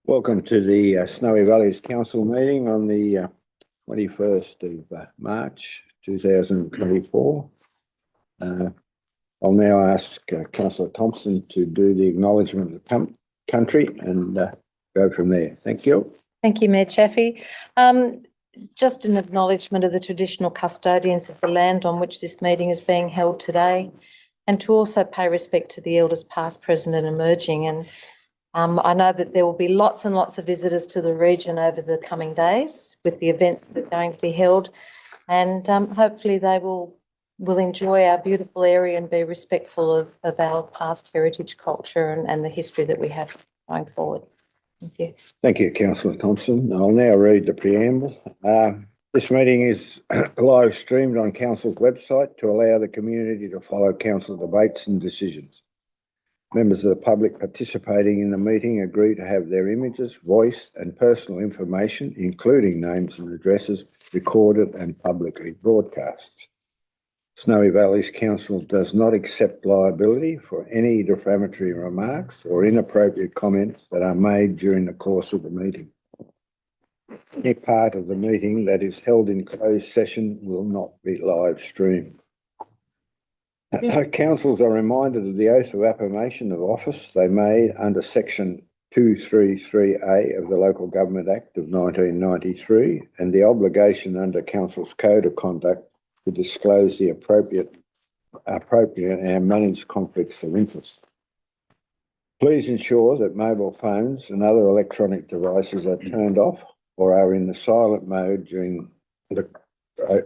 Welcome to the Snowy Valleys Council meeting on the 21st of March 2024. I'll now ask Councillor Thompson to do the acknowledgement of the country and go from there. Thank you. Thank you, Mayor Chaffey. Just an acknowledgement of the traditional custodians of the land on which this meeting is being held today, and to also pay respect to the elders past, present and emerging. And I know that there will be lots and lots of visitors to the region over the coming days with the events that are going to be held, and hopefully they will enjoy our beautiful area and be respectful of our past heritage, culture and the history that we have going forward. Thank you. Thank you, Councillor Thompson. I'll now read the preamble. This meeting is live streamed on Council's website to allow the community to follow Council debates and decisions. Members of the public participating in the meeting agree to have their images, voice and personal information, including names and addresses, recorded and publicly broadcast. Snowy Valleys Council does not accept liability for any defamatory remarks or inappropriate comments that are made during the course of the meeting. Any part of the meeting that is held in closed session will not be live streamed. Councils are reminded of the oath of affirmation of office they made under section 233A of the Local Government Act of 1993 and the obligation under Council's Code of Conduct to disclose the appropriate and manage conflicts of interest. Please ensure that mobile phones and other electronic devices are turned off or are in the silent mode during the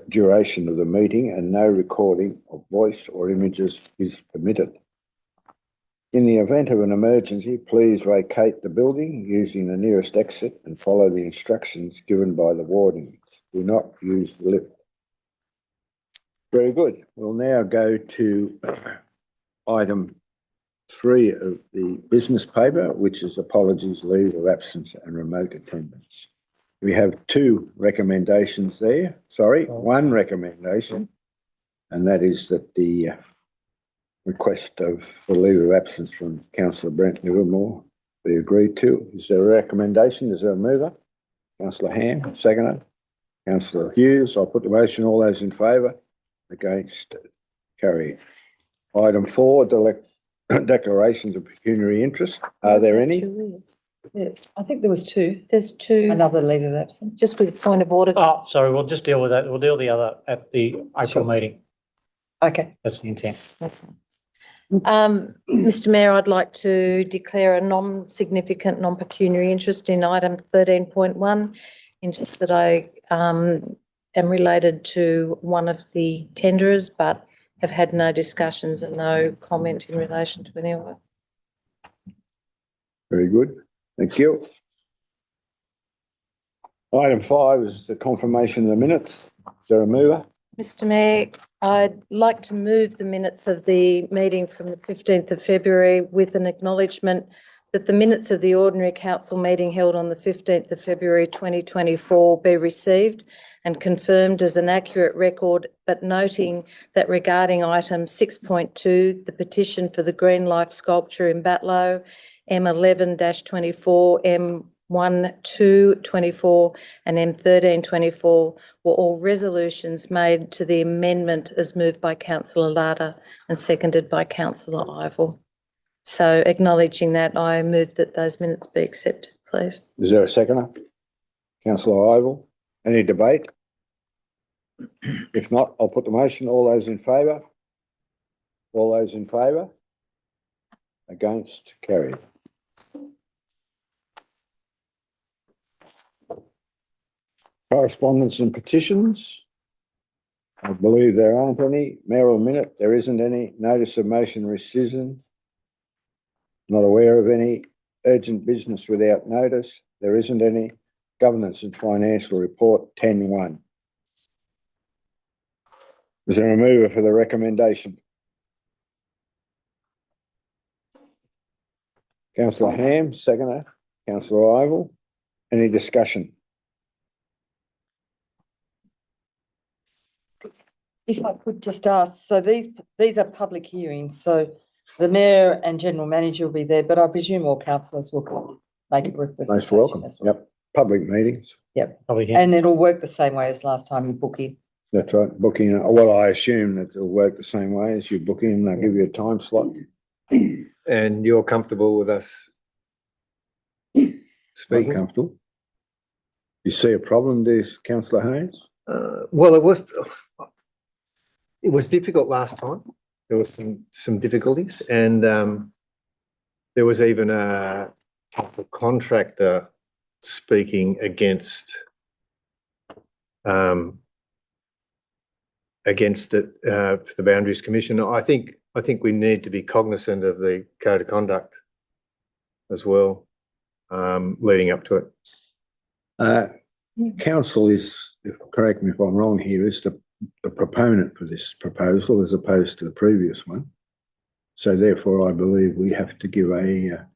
duration of the meeting, and no recording of voice or images is permitted. In the event of an emergency, please vacate the building using the nearest exit and follow the instructions given by the wardens. Do not use the lift. Very good. We'll now go to item 3 of the business paper, which is apologies, leave of absence and remote attendance. We have 2 recommendations there. Sorry, 1 recommendation, and that is that the request for leave of absence from Councillor Brent Livermore be agreed to. Is there a recommendation? Is there a mover? Councillor Ham, seconder. Councillor Hughes, I'll put the motion. All those in favour? Against? Carried. Item 4, declarations of pecuniary interest. Are there any? Yeah, I think there was 2. There's 2. Another leave of absence. Just with a point of order. Oh, sorry, we'll just deal with that. We'll deal with the other at the April meeting. Okay. That's the intent. Mr Mayor, I'd like to declare a non-significant non-pecuniary interest in item 13.1, interest that I am related to one of the tenderers, but have had no discussions and no comment in relation to any of it. Very good. Thank you. Item 5 is the confirmation of the minutes. Is there a mover? Mr Mayor, I'd like to move the minutes of the meeting from the 15th of February with an acknowledgement that the minutes of the ordinary council meeting held on the 15th of February 2024 be received and confirmed as an accurate record, but noting that regarding item 6.2, the petition for the Green Life sculpture in Batlow, M11-24, M12-24 and M13-24 were all resolutions made to the amendment as moved by Councillor Larder and seconded by Councillor Ivell. So acknowledging that, I move that those minutes be accepted, please. Is there a seconder? Councillor Ivell. Any debate? If not, I'll put the motion. All those in favour? All those in favour? Against? Carried. Correspondence and petitions. I believe there aren't any. Mayoral minute, there isn't any. Notice of motion rescission. Not aware of any. Urgent business without notice. There isn't any. Governance and financial report 10.1. Is there a mover for the recommendation? Councillor Ham, seconder. Councillor Ivell. Any discussion? If I could just ask, so these are public hearings, so the Mayor and General Manager will be there, but I presume all councillors will come. make a group Most presentation welcome. as well. Yep. Public meetings. Probably him. And it'll work the same way as last time you book in. That's right. Booking, well, I assume that it'll work the same way as you book in. They'll give you a time slot. And you're comfortable with us Speak speaking? comfortable. You see a problem, do you, councillor Hayes? Well, it was difficult last time. There was some difficulties, and there was even a contractor speaking against it for the Boundaries Commission. I think we need to be cognizant of the code of conduct as well, leading up to it. Council is, correct me if I'm wrong here, is the proponent for this proposal as opposed to the previous one. So therefore, I believe we have to give a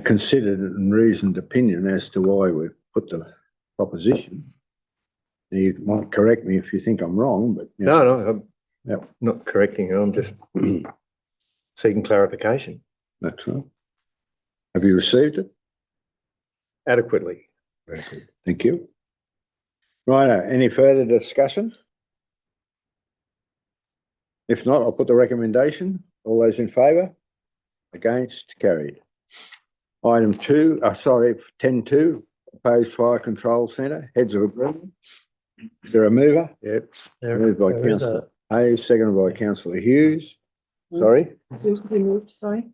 considered and reasoned opinion as to why we've put the proposition. Now, you might correct me if you think I'm wrong, but you know, No, I'm Yep. not correcting you. I'm just seeking clarification that's right. Have you received it? adequately. Very good. Thank you. Righto, any further discussion? If not, I'll put the recommendation. All those in favour? Against? Carried. Item 10.2, proposed fire control centre, heads of agreement. Is there a mover? Yep. Moved by There is councillor Hayes, seconded by councillor Hughes. Sorry, Who moved, sorry?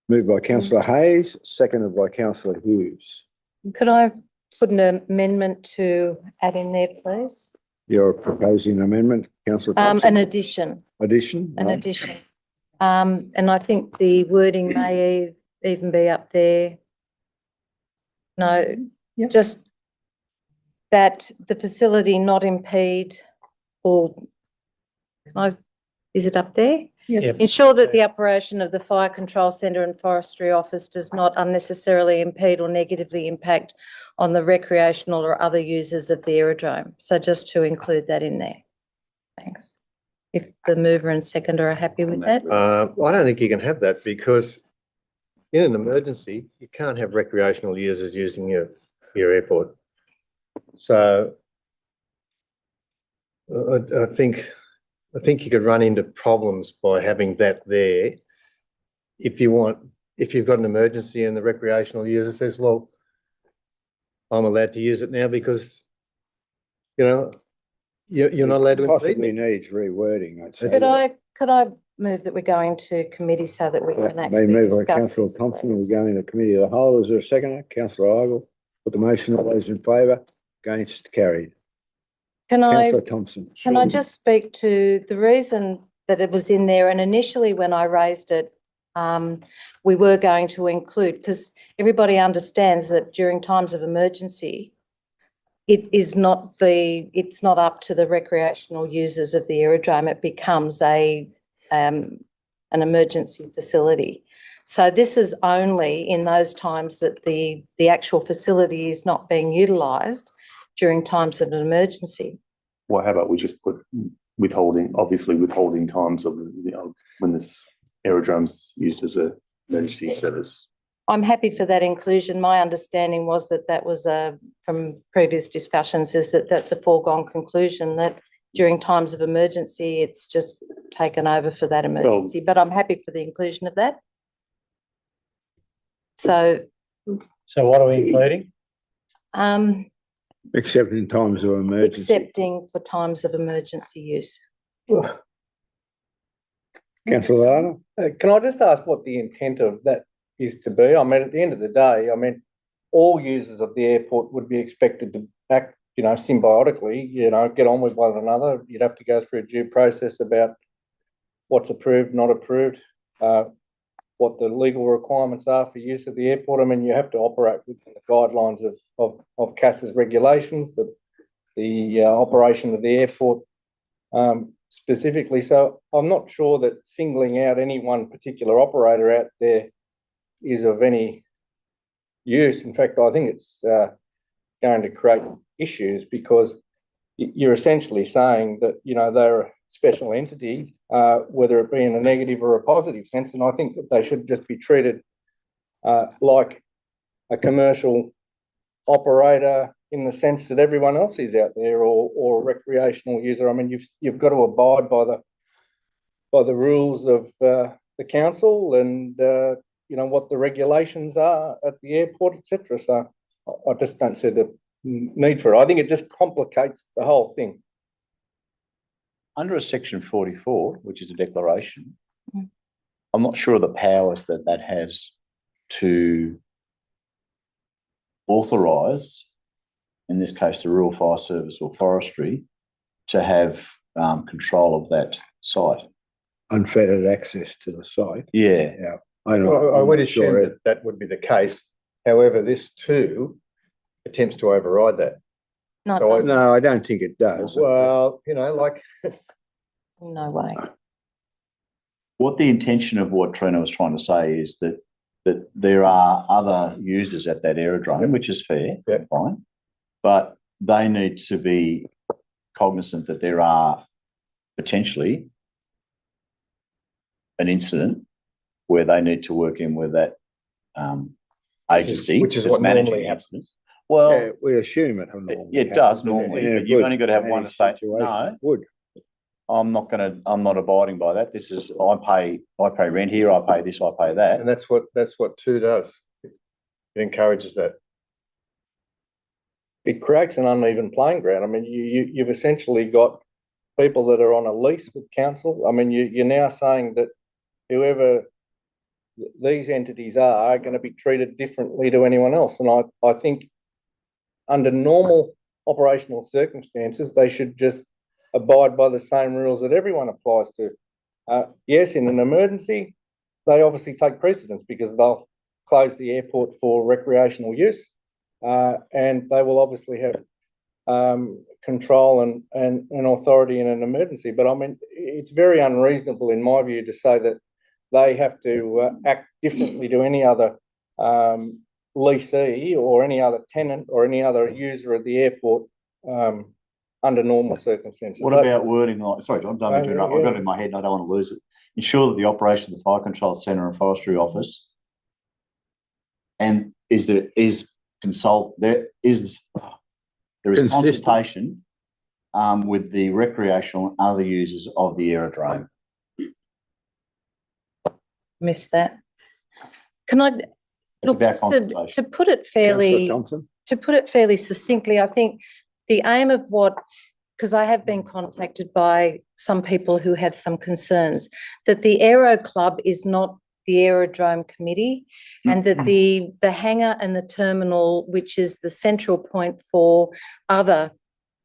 moved by councillor Hayes, seconded by councillor Hughes. Could I put an amendment to add in there, please? You're proposing an amendment, councillor Thompson? An addition. Addition? An right. addition. And I think the wording may even be up there. No, Yep. just that the facility not impede or, is it up there? Yep. Ensure that the operation of the Fire Control Centre and Forestry Office does not unnecessarily impede or negatively impact on the recreational or other users of the aerodrome. So just to include that in there. Thanks. If the mover and seconder are happy with that. I don't think you can have that because in an emergency, you can't have recreational users using your airport. So I think you could run into problems by having that there. If you've got an emergency and the recreational user says, well, I'm allowed to use it now because, you're not allowed to impede Possibly me. needs rewording, I'd say. Could I move that we go into committee so that we can Been actually moved by discuss councillor this, Thompson, we're please? going into committee of the whole. Is there a seconder? Councillor Igle, put the motion, all those in favour? Against? Carried. Can Councillor Thompson. Can I just speak to the reason that it was in there? And initially when I raised it, we were going to include, because everybody understands that during times of emergency, it's not up to the recreational users of the aerodrome. It becomes an emergency facility. So this is only in those times that the actual facility is not being utilised during times of an emergency. Well, how about we just put withholding times of, when this aerodrome's used as a emergency service. I'm happy for that inclusion. My understanding was that was from previous discussions, is that that's a foregone conclusion, that during times of emergency, it's just taken over for that emergency. But I'm happy for the inclusion of that. So, So what are we including? Except in times of emergency. accepting for times of emergency use. Councillor Lara? Can I just ask what the intent of that is to be? I mean, at the end of the day, all users of the airport would be expected to act, symbiotically, get on with one another. You'd have to go through a due process about what's approved, not approved, what the legal requirements are for use of the airport. You have to operate within the guidelines of CAS's regulations, the operation of the airport specifically. So I'm not sure that singling out any one particular operator out there is of any use. In fact, I think it's going to create issues, because you're essentially saying that, they're a special entity, whether it be in a negative or a positive sense. And I think that they should just be treated like a commercial operator in the sense that everyone else is out there, or a recreational user. I mean, you've got to abide by the rules of the council and what the regulations are at the airport, etc. So I just don't see the need for it. I think it just complicates the whole thing. Under a section 44, which is a declaration, Mm. I'm not sure of the powers that has to authorise, in this case, the Rural Fire Service or Forestry, to have control of that site. Unfettered access to the site. Yeah. I I would I'm assume sure that that would be the case. However, this too attempts to override that. No, it So doesn't. No, I don't think it does. Well, like, No way. What the intention of what Trina was trying to say is that there are other users at that aerodrome, which is fair, Yeah. fine, but they need to be cognizant that there are potentially an incident where they need to work in with that agency, which is that's what managing normally the happens. incident. Well, Yeah, we assume it normally it does happens, and normally, in a but you've good only got to have one to say, managed situation, no, it would. I'm not abiding by that. This is, I pay rent here, I pay this, I pay that. And that's what two does. It encourages that. It creates an uneven playing ground. I mean, you've essentially got people that are on a lease with council. I mean, you're now saying that whoever these entities are going to be treated differently to anyone else. And I think under normal operational circumstances, they should just abide by the same rules that everyone applies to. Yes, in an emergency, they obviously take precedence because they'll close the airport for recreational use, and they will obviously have control and authority in an emergency. But I mean, it's very unreasonable in my view to say that they have to act differently to any other lessee or any other tenant or any other user of the airport under normal circumstances. What about wording like, sorry, John, don't mean to interrupt, I've got it Yeah. in my head and I don't want to lose it. Ensure that the operation of the Fire Control Centre and Forestry Office and there is Consistent. consultation with the recreational and other users of the aerodrome. Missed that. Can I, look, about just to consultation. put it Councillor fairly, Thompson? to put it fairly succinctly, I think the aim of because I have been contacted by some people who have some concerns, that the Aero Club is not the Aerodrome Committee, and that the hangar and the terminal, which is the central point for other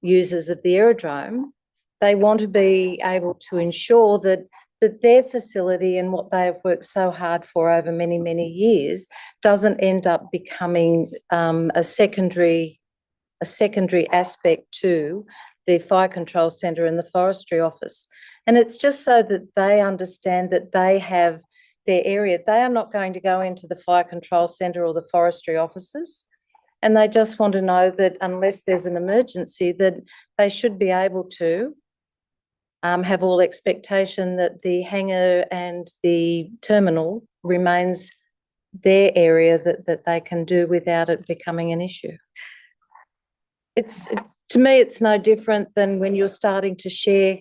users of the aerodrome, they want to be able to ensure that their facility and what they have worked so hard for over many, many years doesn't end up becoming a secondary aspect to the Fire Control Centre and the Forestry Office. And it's just so that they understand that they have their area. They are not going to go into the Fire Control Centre or the Forestry offices, and they just want to know that unless there's an emergency, that they should be able to have all expectation that the hangar and the terminal remains their area that they can do without it becoming an issue. To me, it's no different than when you're starting to share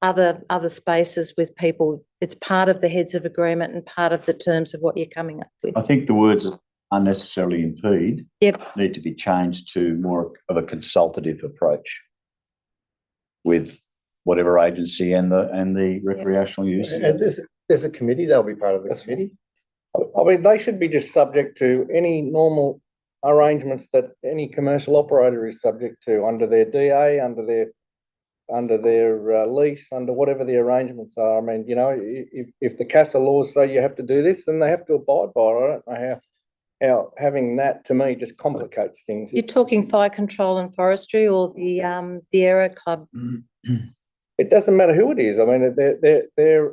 other spaces with people. It's part of the heads of agreement and part of the terms of what you're coming up with. I think the words unnecessarily impede Yep. need to be changed to more of a consultative approach with whatever agency and the recreational users. And there's a committee, they'll be part of the That's committee. I mean, they should be just subject to any normal arrangements that any commercial operator is subject to under their DA, under their lease, under whatever the arrangements are. I mean, if the CASA laws say you have to do this, then they have to abide by it. I don't know how having that to me just complicates things. You're talking Fire Control and Forestry or the Aero Club? It doesn't matter who it is. I mean, they're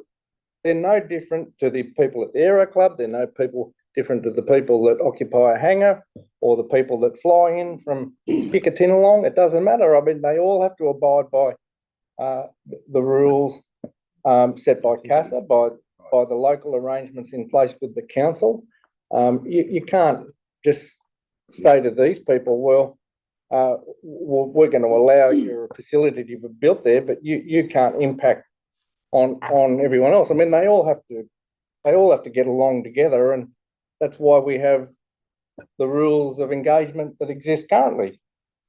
no different to the people at the Aero Club. They're no people different to the people that occupy a hangar or the people that fly in from Picatinalong. It doesn't matter. I mean, they all have to abide by the rules set by CASA, by the local arrangements in place with the council. You can't just say to these people, well, we're going to allow your facility to be built there, but you can't impact on everyone else. I mean, they all have to get along together, and that's why we have the rules of engagement that exist currently.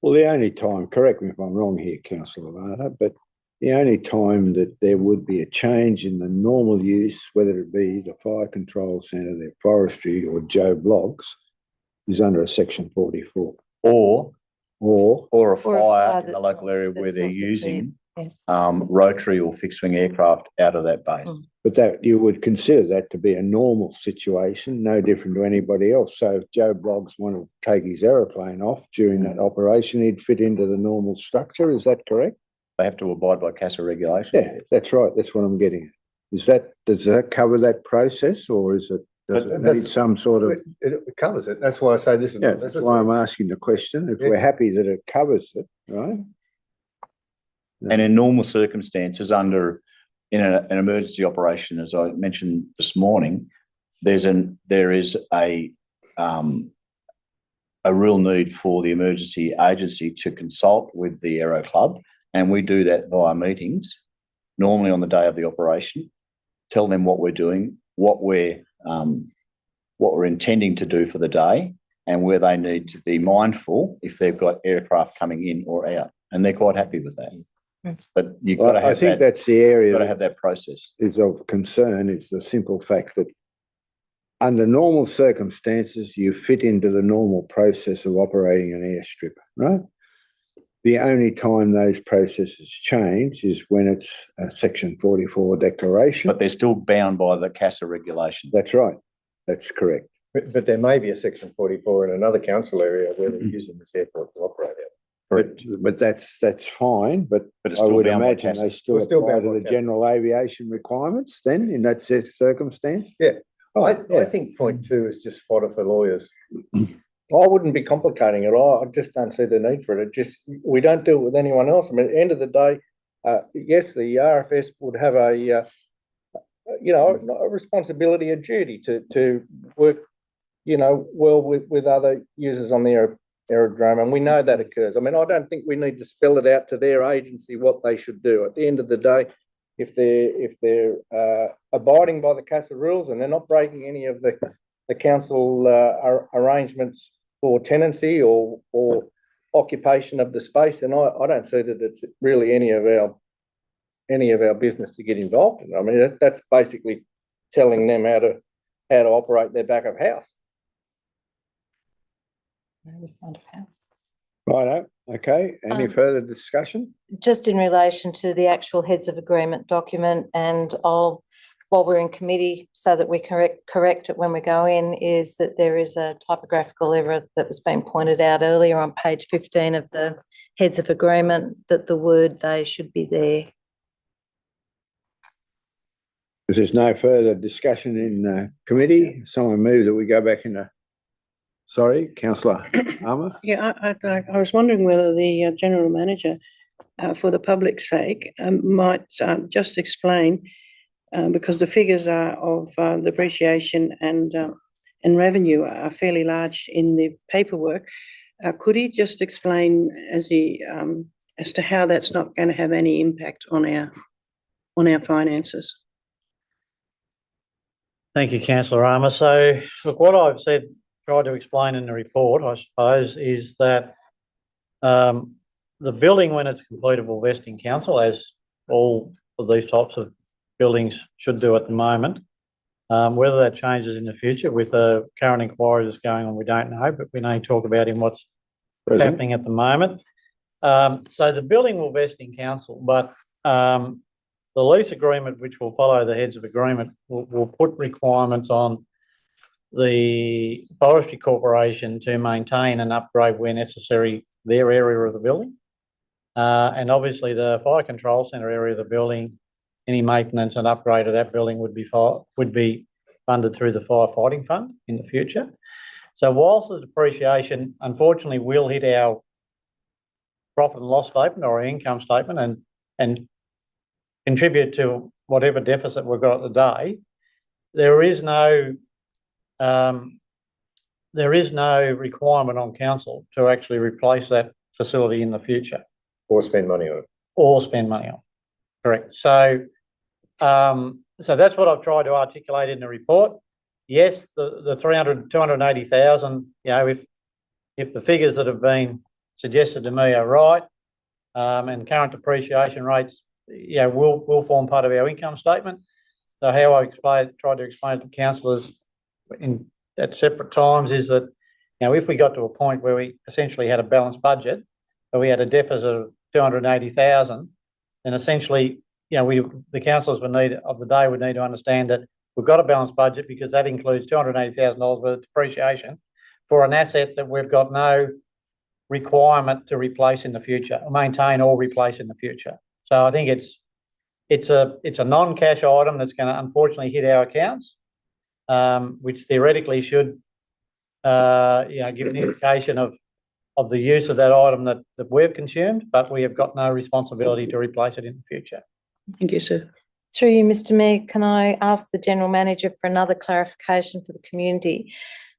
Well, the only time, correct me if I'm wrong here, councillor Lavata, but the only time that there would be a change in the normal use, whether it be the fire control centre, the forestry or Joe Bloggs, is under a section 44. Or Or a fire in the that's local area where that's they're not declared, using yeah. rotary or fixed wing aircraft out of that base. Mm. but that you would consider that to be a normal situation, no different to anybody else. So if Joe Bloggs wanted to take his aeroplane off during that operation, he'd fit into the normal structure. Is that correct? They have to abide by CASA regulations. Yeah, that's right. That's what I'm getting at. Does that cover that process, or does it need That's- some sort of? It covers it. That's why I say this is. Yeah, that's why I'm asking the question. If we're happy that it covers it, right? And in normal circumstances, in an emergency operation, as I mentioned this morning, there is a real need for the emergency agency to consult with the Aero Club, and we do that via meetings, normally on the day of the operation, tell them what we're doing, what we're intending to do for the day, and where they need to be mindful if they've got aircraft coming in or out, and they're quite happy with that. But you've got to I have think that. that's the area You've got to that have that process. is of concern. It's the simple fact that under normal circumstances, you fit into the normal process of operating an airstrip, right? The only time those processes change is when it's a Section 44 declaration. But they're still bound by the CASA regulation. That's right. That's correct. But there may be a section 44 in another council area where they're using this airport to operate out. But that's fine. But it's I still would bound by imagine CASA. they still We're still apply bound to by the CASA. general aviation requirements then in that circumstance. Yeah. Right, I think point 2 is just fodder for lawyers. I wouldn't be complicating it. I just don't see the need for it. We don't do it with anyone else. I mean, at the end of the day, yes, the RFS would have a responsibility, a duty to work, well with other users on the aerodrome, and we know that occurs. I mean, I don't think we need to spell it out to their agency what they should do. At the end of the day, if they're abiding by the CASA rules and they're not breaking any of the council arrangements for tenancy or occupation of the space, then I don't see that it's really any of our business to get involved in. I mean, that's basically telling them how to operate their back of house. Righto. Okay. Any further discussion? Just in relation to the actual heads of agreement document, and while we're in committee, so that we correct it when we go in, is that there is a typographical error that was being pointed out earlier on page 15 of the heads of agreement, that the word "they" should be there. If there's no further discussion in committee, someone move that we go back into. Sorry, councillor Armour. Yeah, I was wondering whether the general manager, for the public's sake, might just explain, because the figures are of depreciation and revenue are fairly large in the paperwork. Could he just explain as to how that's not going to have any impact on our finances? Thank you, councillor Armour. So, look, what I've tried to explain in the report, I suppose, is that the building, when it's completed, will vest in council, as all of these types of buildings should do at the moment. Whether that changes in the future with the current inquiry that's going on, we don't know, but we only talk about in what's happening at the moment. So the building will vest in council, but the lease agreement, which will follow the heads of agreement, will put requirements on the Forestry Corporation to maintain and upgrade where necessary their area of the building. And obviously the Fire Control Centre area of the building, any maintenance and upgrade of that building would be funded through the firefighting fund in the future. So whilst the depreciation unfortunately will hit our profit and loss statement or our income statement and contribute to whatever deficit we've got today, there is no there is no requirement on council to actually replace that facility in the future Or spend money on it. or spend money on. Correct. So, so that's what I've tried to articulate in the report. Yes, the 280,000, you know, if the figures that have been suggested to me are right, and current depreciation rates, you know, will form part of our income statement. So how I tried to explain it to councillors at separate times is that, you know, if we got to a point where we essentially had a balanced budget, but we had a deficit of 280,000, then essentially, you know, the councillors would need to understand that we've got a balanced budget because that includes $280,000 worth of depreciation for an asset that we've got no requirement to replace in the future, maintain or replace in the future. So I think it's a non-cash item that's going to unfortunately hit our accounts, which theoretically should, you know, give an indication of the use of that item that we've consumed, but we have got no responsibility to replace it in the future. Thank you, sir. Through you, Mr Mayor, can I ask the General Manager for another clarification for the community?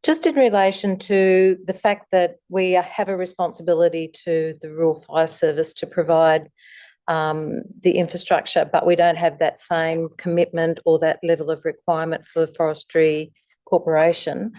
Just in relation to the fact that we have a responsibility to the Rural Fire Service to provide the infrastructure, but we don't have that same commitment or that level of requirement for the Forestry Corporation.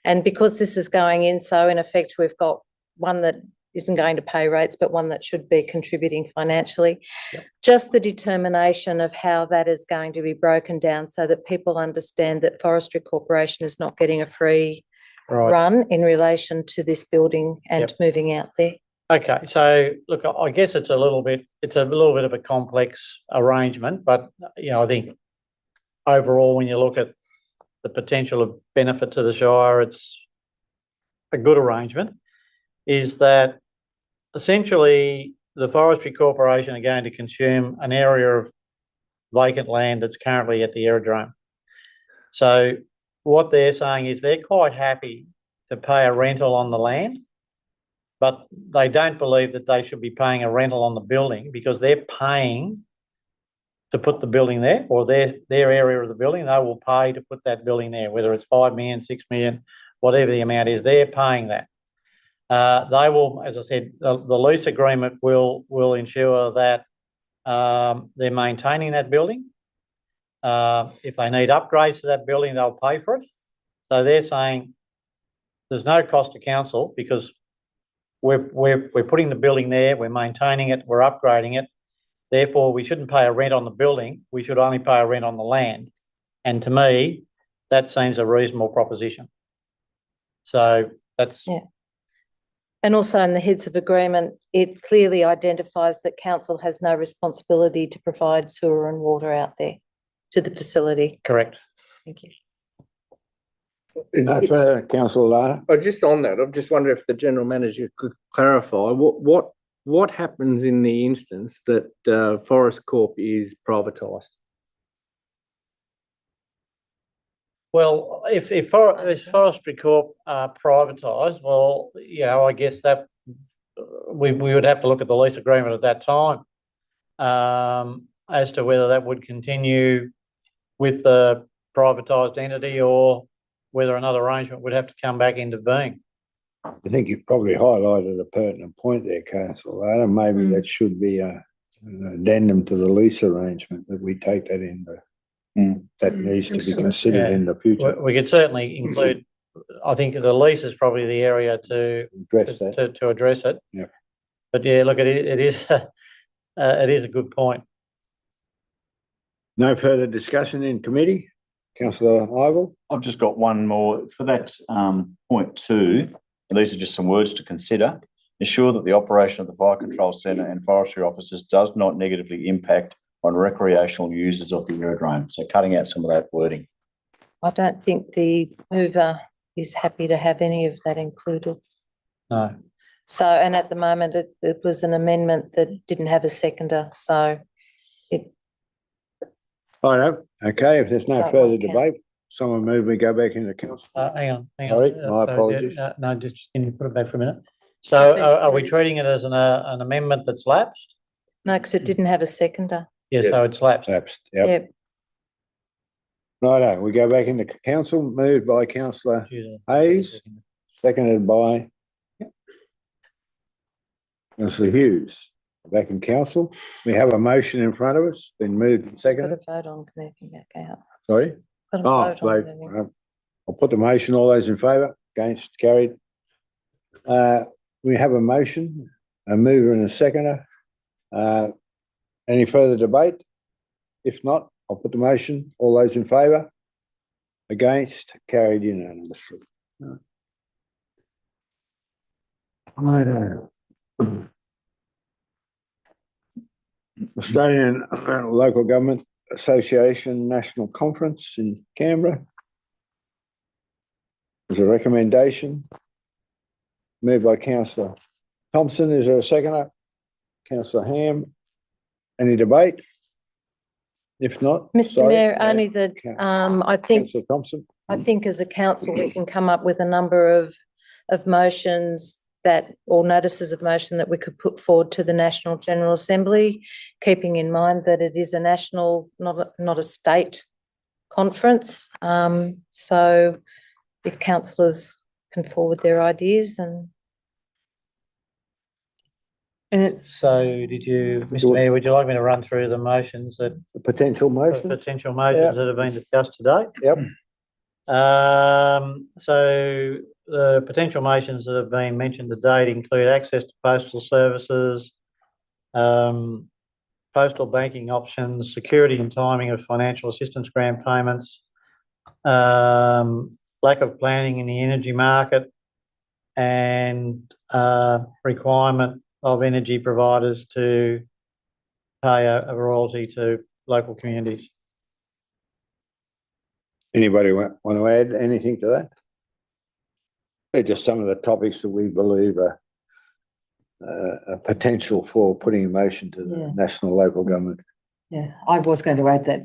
And because this is going in, so in effect, we've got one that isn't going to pay rates, but one that should be contributing financially. Yep. Just the determination of how that is going to be broken down so that people understand that Forestry Corporation is not getting a free run in relation to this building and moving out there. Okay, so look, I guess it's a little bit of a complex arrangement, but you know, I think overall, when you look at the potential of benefit to the Shire, it's a good arrangement. Is that essentially the Forestry Corporation are going to consume an area of vacant land that's currently at the aerodrome. So what they're saying is they're quite happy to pay a rental on the land, but they don't believe that they should be paying a rental on the building because they're paying to put the building there, or their area of the building, they will pay to put that building there, whether it's 5 million, 6 million, whatever the amount is, they're paying that. They will, as I said, the lease agreement will ensure that they're maintaining that building. If they need upgrades to that building, they'll pay for it. So they're saying there's no cost to council because we're putting the building there, we're maintaining it, we're upgrading it. Therefore, we shouldn't pay a rent on the building. We should only pay a rent on the land. And to me, that seems a reasonable proposition. So that's... Yeah. And also in the heads of agreement, it clearly identifies that council has no responsibility to provide sewer and water out there to the facility. Correct. Thank you. No further, Councillor Lada. Just on that, I just wonder if the General Manager could clarify what happens in the instance that Forest Corp is privatised? Well, if Forestry Corp are privatised, well, you know, I guess that we would have to look at the lease agreement at that time as to whether that would continue with the privatised entity or whether another arrangement would have to come back into being. I think you've probably highlighted a pertinent point there, Councillor Lada. Maybe that should be an addendum to the lease arrangement that we take that into. That needs to be considered in the future. We could certainly include, I think the lease is probably the area to address that. To address it. Yeah. But yeah, look, it is a good point. No further discussion in committee. Councillor Ivell. I've just got one more for that point 2. And these are just some words to consider. Ensure that the operation of the Fire Control Centre and forestry offices does not negatively impact on recreational users of the aerodrome. So cutting out some of that wording. I don't think the mover is happy to have any of that included. No. So, and at the moment, it was an amendment that didn't have a seconder, so it... Okay, if there's no So further okay. debate, someone move me go back into council. Hang on. Sorry, my apologies. No, just can you put it back for a minute? So are we treating it as an amendment that's lapsed? No, because it didn't have a seconder. Yeah, Yes. so it's lapsed. Lapsed, yep. Yep. Righto, we go back into council, moved by Councillor Hayes, seconded by Councillor Hughes. Back in council, we have a motion in front of us, been moved and Got to seconded, vote on moving back out. sorry? Got to Oh, vote on vote. moving. I'll put the motion, all those in favour, against, carried. We have a motion, a mover and a seconder. Any further debate? If not, I'll put the motion, all those in favour, against, carried unanimously. Righto. Australian Local Government Association National Conference in Canberra. There's a recommendation. Moved by councillor Thompson. Is there a seconder? Councillor Ham. Any debate? If not. Mr sorry, Mayor, only that, I think Councillor Thompson. as a council, we can come up with a number of motions that, or notices of motion that we could put forward to the National General Assembly, keeping in mind that it is a national, not a state conference. So if councillors can forward their ideas and So did you, Mr Mayor, would you like me to run through the motions that, The potential motion. potential motions that have been discussed today? Yep. So the potential motions that have been mentioned to date include access to postal services, postal banking options, security and timing of financial assistance grant payments, lack of planning in the energy market, and requirement of energy providers to pay a royalty to local communities. Anybody want to add anything to that? They're just some of the topics that we believe are a potential for putting in motion to the Yeah. national local government. Yeah, I was going to add that.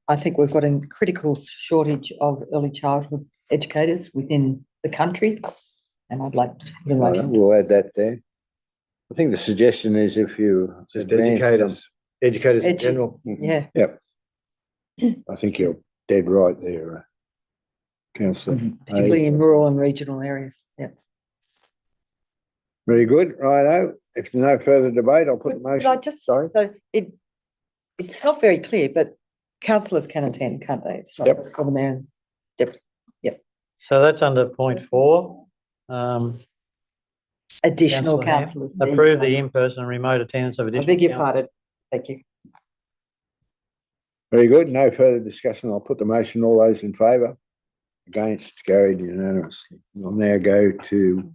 I think we've got a critical shortage of early childhood educators within the country, and I'd like to put a motion. We'll add that there. I think the suggestion is if you Just advance educators in Edu- general. Yeah, them, I think you're dead right there, councillor. particularly in rural and regional areas. Yeah. Very good, righto. If no further debate, I'll put the Could motion. I just, Sorry. so it's not very clear, but councillors can attend, can't they? It's not Yep. just for the mayor and deputy. So that's under point 4. Additional Councillor Ham, councillors. There you approve go. the in-person and remote attendance of I additional. beg your council- pardon. Thank you. Very good, no further discussion. I'll put the motion. All those in favour? Against, carried unanimously. We'll now go to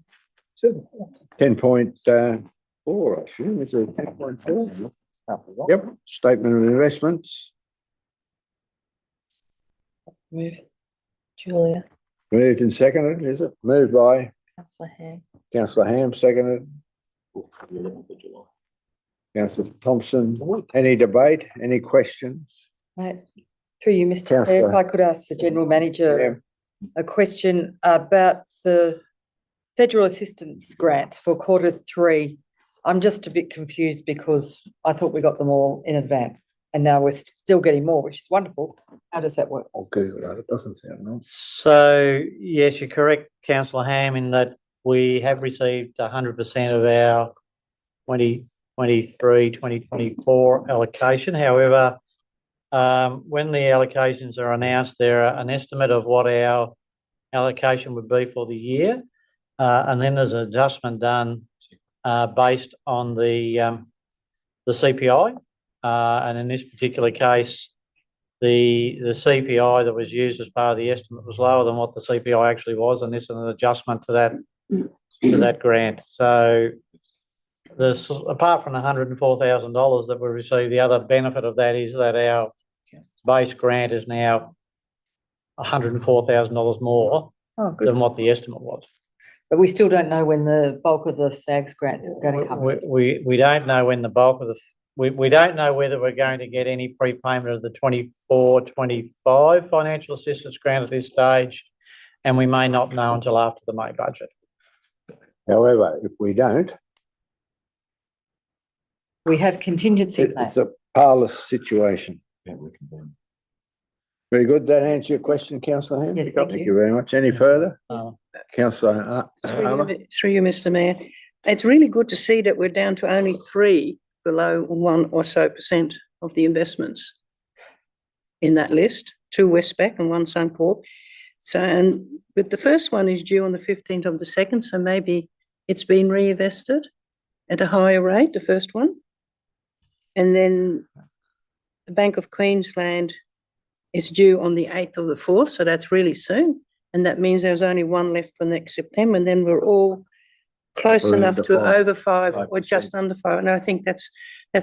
10.4, I assume. Is it 10.4? Yep, statement of investments. Julia, Moved and seconded, is it? Moved by councillor Ham. councillor Ham, seconded. Councillor Thompson. Any debate? Any questions? Through you, Mr. Chair, if Councillor. I could ask the General Manager a question about the federal assistance grants for Q3. I'm just a bit confused because I thought we got them all in advance and now we're still getting more, which is wonderful. How does that work? I'll Google that. It doesn't sound nice. So, yes, you're correct, councillor Ham, in that we have received 100% of our 2023, 2024 allocation. However, when the allocations are announced, there are an estimate of what our allocation would be for the year. And then there's an adjustment done based on the CPI. And in this particular case, the CPI that was used as part of the estimate was lower than what the CPI actually was, and this is an adjustment to that grant. So there's, apart from the $104,000 that we received, the other benefit of that is that our base grant is now $104,000 more Oh, good. than what the estimate was. But we still don't know when the bulk of the FAGS grant is going to come. We don't know when the bulk of the, we don't know whether we're going to get any prepayment of the 24-25 financial assistance grant at this stage, and we may not know until after the May budget. However, if we don't, We have contingency it's plans. a parlous situation. Very good. That answer your question, councillor Ham? Yes, thank Thank you. you very much. Any further? Um, Councillor Armour? Through you, Mr. Mayor. It's really good to see that we're down to only 3 below 1 or so % of the investments in that list, 2 Westpac and 1 Suncorp. So, but the first one is due on the 15th of the 2nd, so maybe it's been reinvested at a higher rate, the first one. And then the Bank of Queensland is due on the 8th of the 4th, so that's really soon. And that means there's only 1 left for next September, and then we're all close We're enough into to 5, over 5 or 5%. just under 5. And I think that's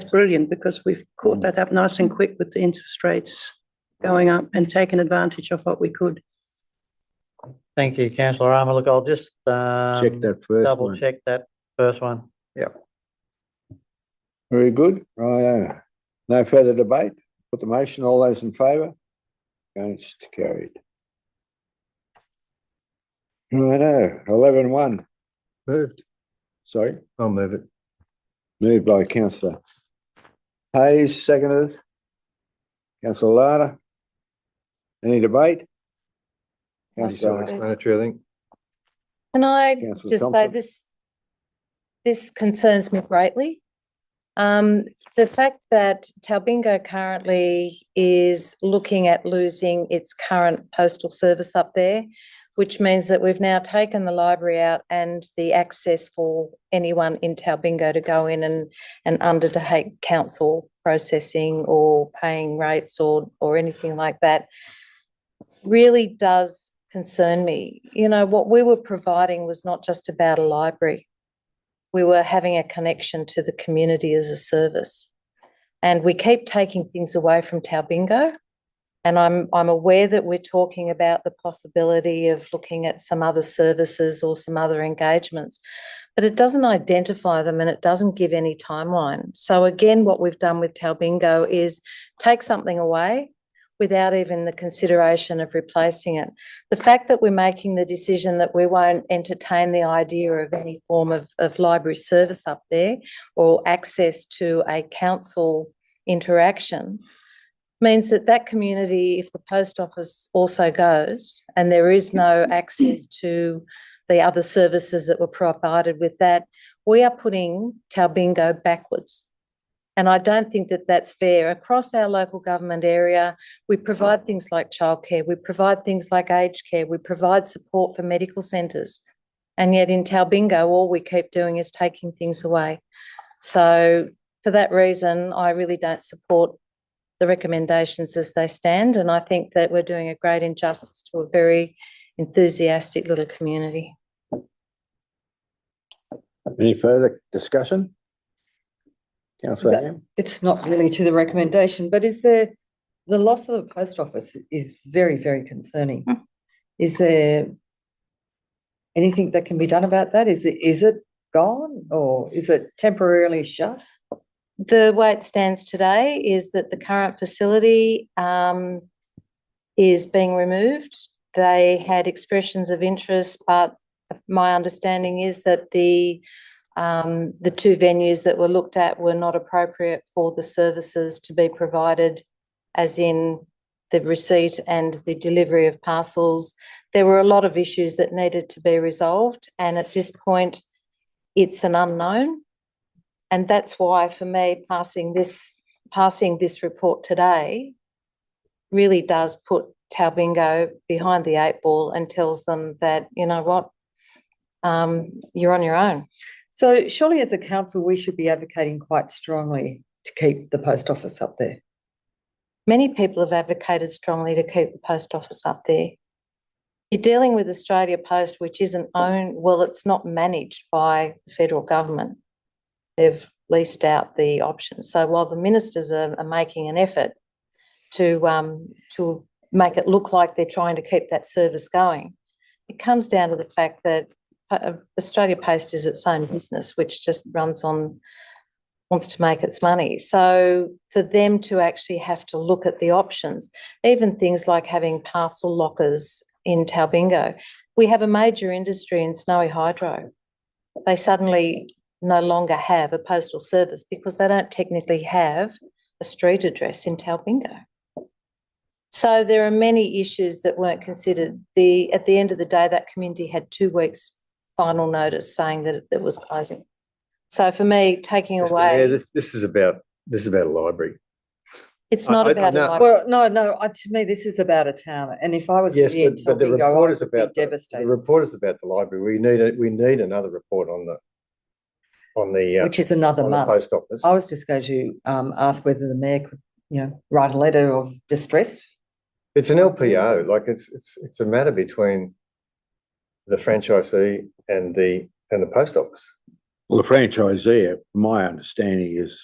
brilliant because we've caught that up nice and quick with the interest rates going up and taken advantage of what we could. Thank you, councillor Armour. Look, I'll just Check that first double one. check that first one. Very good. Right. No further debate. Put the motion. All those in favour? Against, carried. Righto, 11-1. Moved. Sorry, I'll move it. moved by councillor Hayes, seconded. Councillor Larder. Any debate? Pretty Councillor, self-explanatory, I think. Can I Councillor just say Thompson. this concerns me greatly. The fact that Talbingo currently is looking at losing its current postal service up there, which means that we've now taken the library out and the access for anyone in Talbingo to go in and undertake council processing or paying rates or anything like that really does concern me. You know, what we were providing was not just about a library. We were having a connection to the community as a service. And we keep taking things away from Talbingo. And I'm aware that we're talking about the possibility of looking at some other services or some other engagements, but it doesn't identify them and it doesn't give any timeline. So again, what we've done with Talbingo is take something away without even the consideration of replacing it. The fact that we're making the decision that we won't entertain the idea of any form of library service up there or access to a council interaction means that that community, if the post office also goes and there is no access to the other services that were provided with that, we are putting Talbingo backwards. And I don't think that that's fair. Across our local government area, we provide things like childcare, we provide things like aged care, we provide support for medical centres. And yet in Talbingo, all we keep doing is taking things away. So for that reason, I really don't support the recommendations as they stand. And I think that we're doing a great injustice to a very enthusiastic little community. Any further discussion? Councillor That- Ham? It's not really to the recommendation, but the loss of the post office is very, very concerning. Is there anything that can be done about that? Is it gone or is it temporarily shut? The way it stands today is that the current facility is being removed. They had expressions of interest, but my understanding is that the 2 venues that were looked at were not appropriate for the services to be provided, as in the receipt and the delivery of parcels. There were a lot of issues that needed to be resolved, and at this point, it's an unknown. And that's why, for me, passing this report today really does put Talbingo behind the 8 ball and tells them that, you know what, you're on your own. So surely as a council, we should be advocating quite strongly to keep the post office up there. Many people have advocated strongly to keep the post office up there. You're dealing with Australia Post, which isn't owned, well, it's not managed by the federal government. They've leased out the options. So while the ministers are making an effort to make it look like they're trying to keep that service going, it comes down to the fact that Australia Post is its own business, which just wants to make its money. So for them to actually have to look at the options, even things like having parcel lockers in Talbingo, we have a major industry in Snowy Hydro. They suddenly no longer have a postal service because they don't technically have a street address in Talbingo. So there are many issues that weren't considered. At the end of the day, that community had 2 weeks final notice saying that it was closing. So for me, taking Mr. Mayor, away, this is about a library. it's not I- about a no, library. Well, no, to me, this is about a town, and if I was Yes, here in but the Telbingo, I report is would be about, the devastated, report is about the library. We need another report on the which is another on the month. post office. I was just going to ask whether the mayor could, write a letter of distress. It's an LPO, like it's a matter between the franchisee and the post office. Well, the franchisee, my understanding is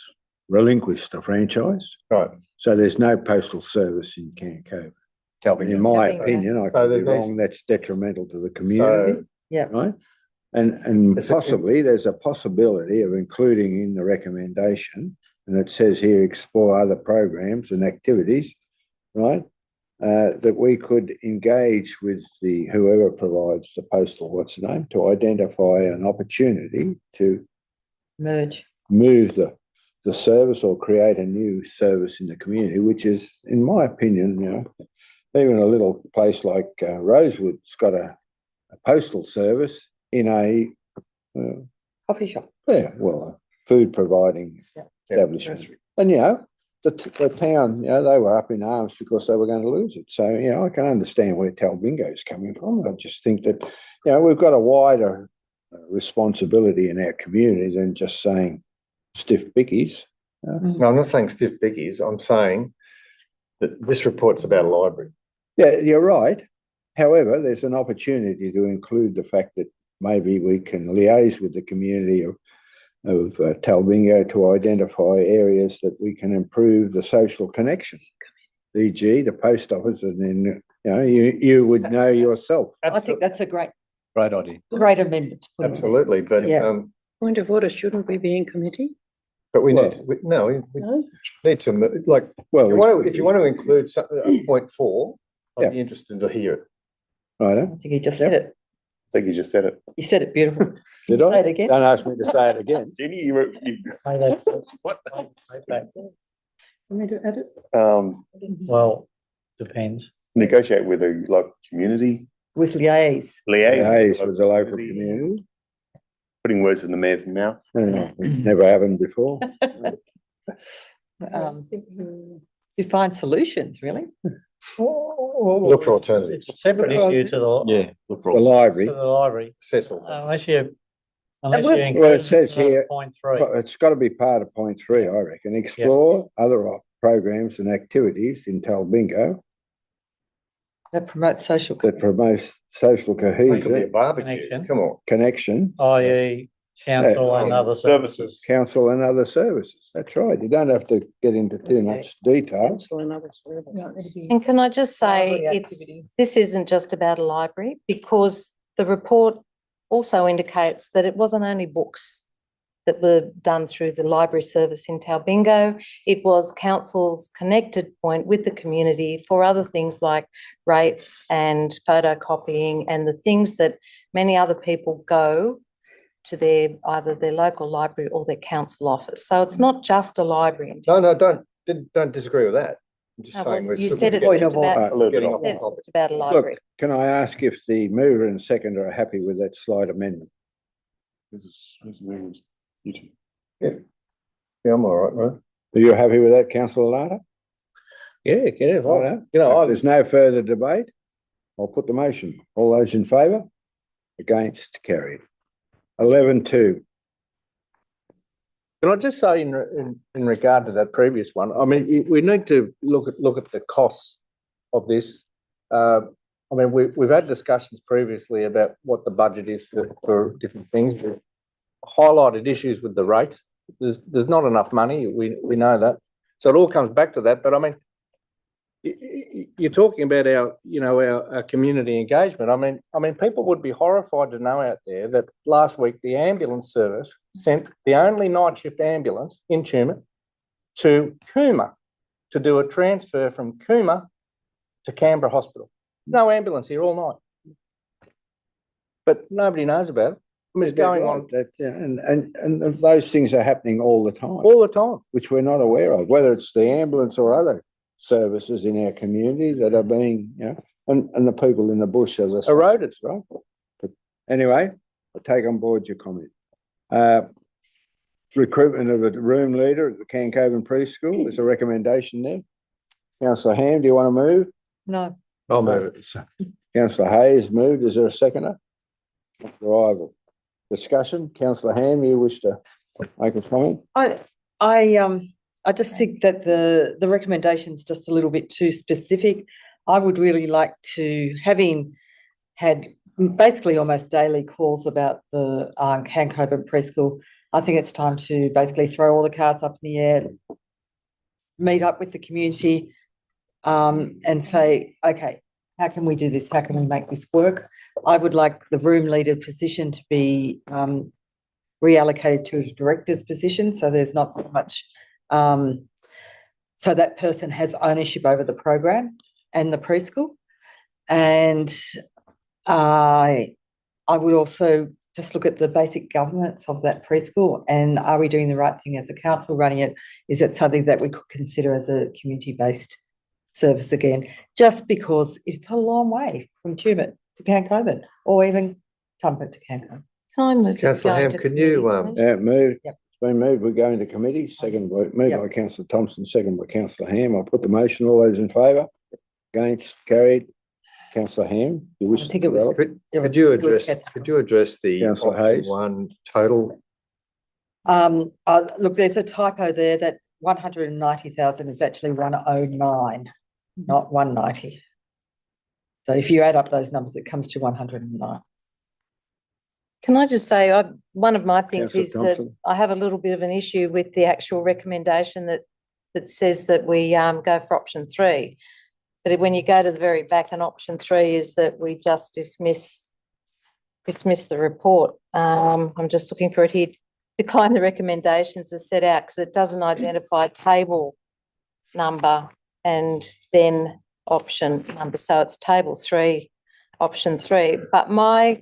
relinquished the franchise. Right. So there's no postal service in Camp Cove. Talbot. In my Talbingo. opinion, I So could be there's- wrong, that's detrimental to the community, Yeah. right? And It's a- possibly, there's a possibility of including in the recommendation, and it says here, explore other programs and activities, right? That we could engage with whoever provides the postal, what's the name, to identify an opportunity to Merge. move the service or create a new service in the community, which is, in my opinion, even a little place like Rosewood's got a postal service in a Coffee shop. a food providing establishment. And the town, they were up in arms because they were going to lose it. So I can understand where Talbingo is coming from. I just think that we've got a wider responsibility in our community than just saying stiff bickies. No, I'm not saying stiff bickies. I'm saying that this report's about a library. Yeah, you're right. However, there's an opportunity to include the fact that maybe we can liaise with the community of Talbingo to identify areas that we can improve the social connection. E.g., the post office, and then you would know yourself. I think that's a great Great idea. amendment. to put in. Absolutely, but Yeah. Point of order, shouldn't we be in committee? but we Well- need we No? need to like Well, if you want to include point 4, I'd be interested to hear it. right? I think you just said it. I think you just said it. You said it beautiful. Did Say I? it again. Don't ask me to say it again. Jenny, you Say that. what? Say that. Want me to add it? Well, depends. Negotiate with a community With liaise. Liaise with the local community. Putting words in the mayor's mouth. It's never happened before. To find solutions, really. Look for alternatives. It's a separate issue to the, Yeah. Look for The all. to library, the library, Cecil. unless you Well, include it says it in here- point 3. it's got to be part of point 3, I reckon. Explore other programs and activities in Talbingo That promotes social. that promotes social It could be a cohesion, barbecue. Connection. Come on. connection, i.e. council and other Services. services. council and other services. That's right. You don't have to get into too much detail. Council and other services. And can I just say, Library this activities. isn't just about a library, because the report also indicates that it wasn't only books that were done through the library service in Talbingo. It was council's connected point with the community for other things like rates and photocopying and the things that many other people go to either their local library or their council office. So it's not just a library. in No, don't disagree with that. I'm just No, saying. well, we're you sort said of it's Point just of order. about, A little bit Getting off off the it's topic. just about a Look, library. can I ask if the mover and seconder are happy with that slight amendment? Yeah, I'm all right, right? Are you happy with that, councillor Lata? Yeah, Righto. If there's no further debate, I'll put the motion. All those in favour? Against, carried. 11.2. Can I just say in regard to that previous one, I mean, we need to look at the costs of this. I mean, we've had discussions previously about what the budget is for different things. We've highlighted issues with the rates. There's not enough money. We know that. So it all comes back to that. But I mean, you're talking about our community engagement. I mean, people would be horrified to know out there that last week the ambulance service sent the only night shift ambulance in Tumut to Cooma to do a transfer from Cooma to Canberra Hospital. No ambulance here all night, but nobody knows about it. I mean, it's going on And those things are happening all the time, all the time. which we're not aware of, whether it's the ambulance or other services in our community that are being, and the people in the bush are the eroded, right? But anyway, I take on board your comment. Recruitment of a room leader at the Cancoban Preschool, there's a recommendation there. Councillor Ham, do you want to move? No, I'll move it. Councillor Hayes moved. Is there a seconder? Councillor Ivor. Discussion. Councillor Ham, you wish to make a comment? I just think that the recommendation's just a little bit too specific. I would really like to, having had basically almost daily calls about the Cancoban Preschool, I think it's time to basically throw all the cards up in the air, meet up with the community, and say, okay, how can we do this? How can we make this work? I would like the room leader position to be reallocated to a director's position, so there's not so much, so that person has ownership over the program and the preschool. And I would also just look at the basic governance of that preschool, and are we doing the right thing as a council running it? Is it something that we could consider as a community-based service again? Just because it's a long way from Tumut to Cancoban, or even Tumut to Cancoban. Can I move? it Councillor going Ham, to can you, committee, please? Moved. Yep. It's been moved. We're going to committee. Second, moved by Yep. Councillor Thompson, second by Councillor Ham. I'll put the motion. All those in favour? Against? Carried. Councillor Ham, you wish I to think it was develop? Could you address the Councillor option Hayes. 1 total? Look, there's a typo there that 190,000 is actually 109, not 190. So if you add up those numbers, it comes to 109. Can I just say, one of my things Councillor is that Thompson. I have a little bit of an issue with the actual recommendation that says that we go for option 3. But when you go to the very back, and option 3 is that we just dismiss the report. I'm just looking for it here. Decline the recommendations as set out, because it doesn't identify table number and then option number. So it's table 3, option 3. But my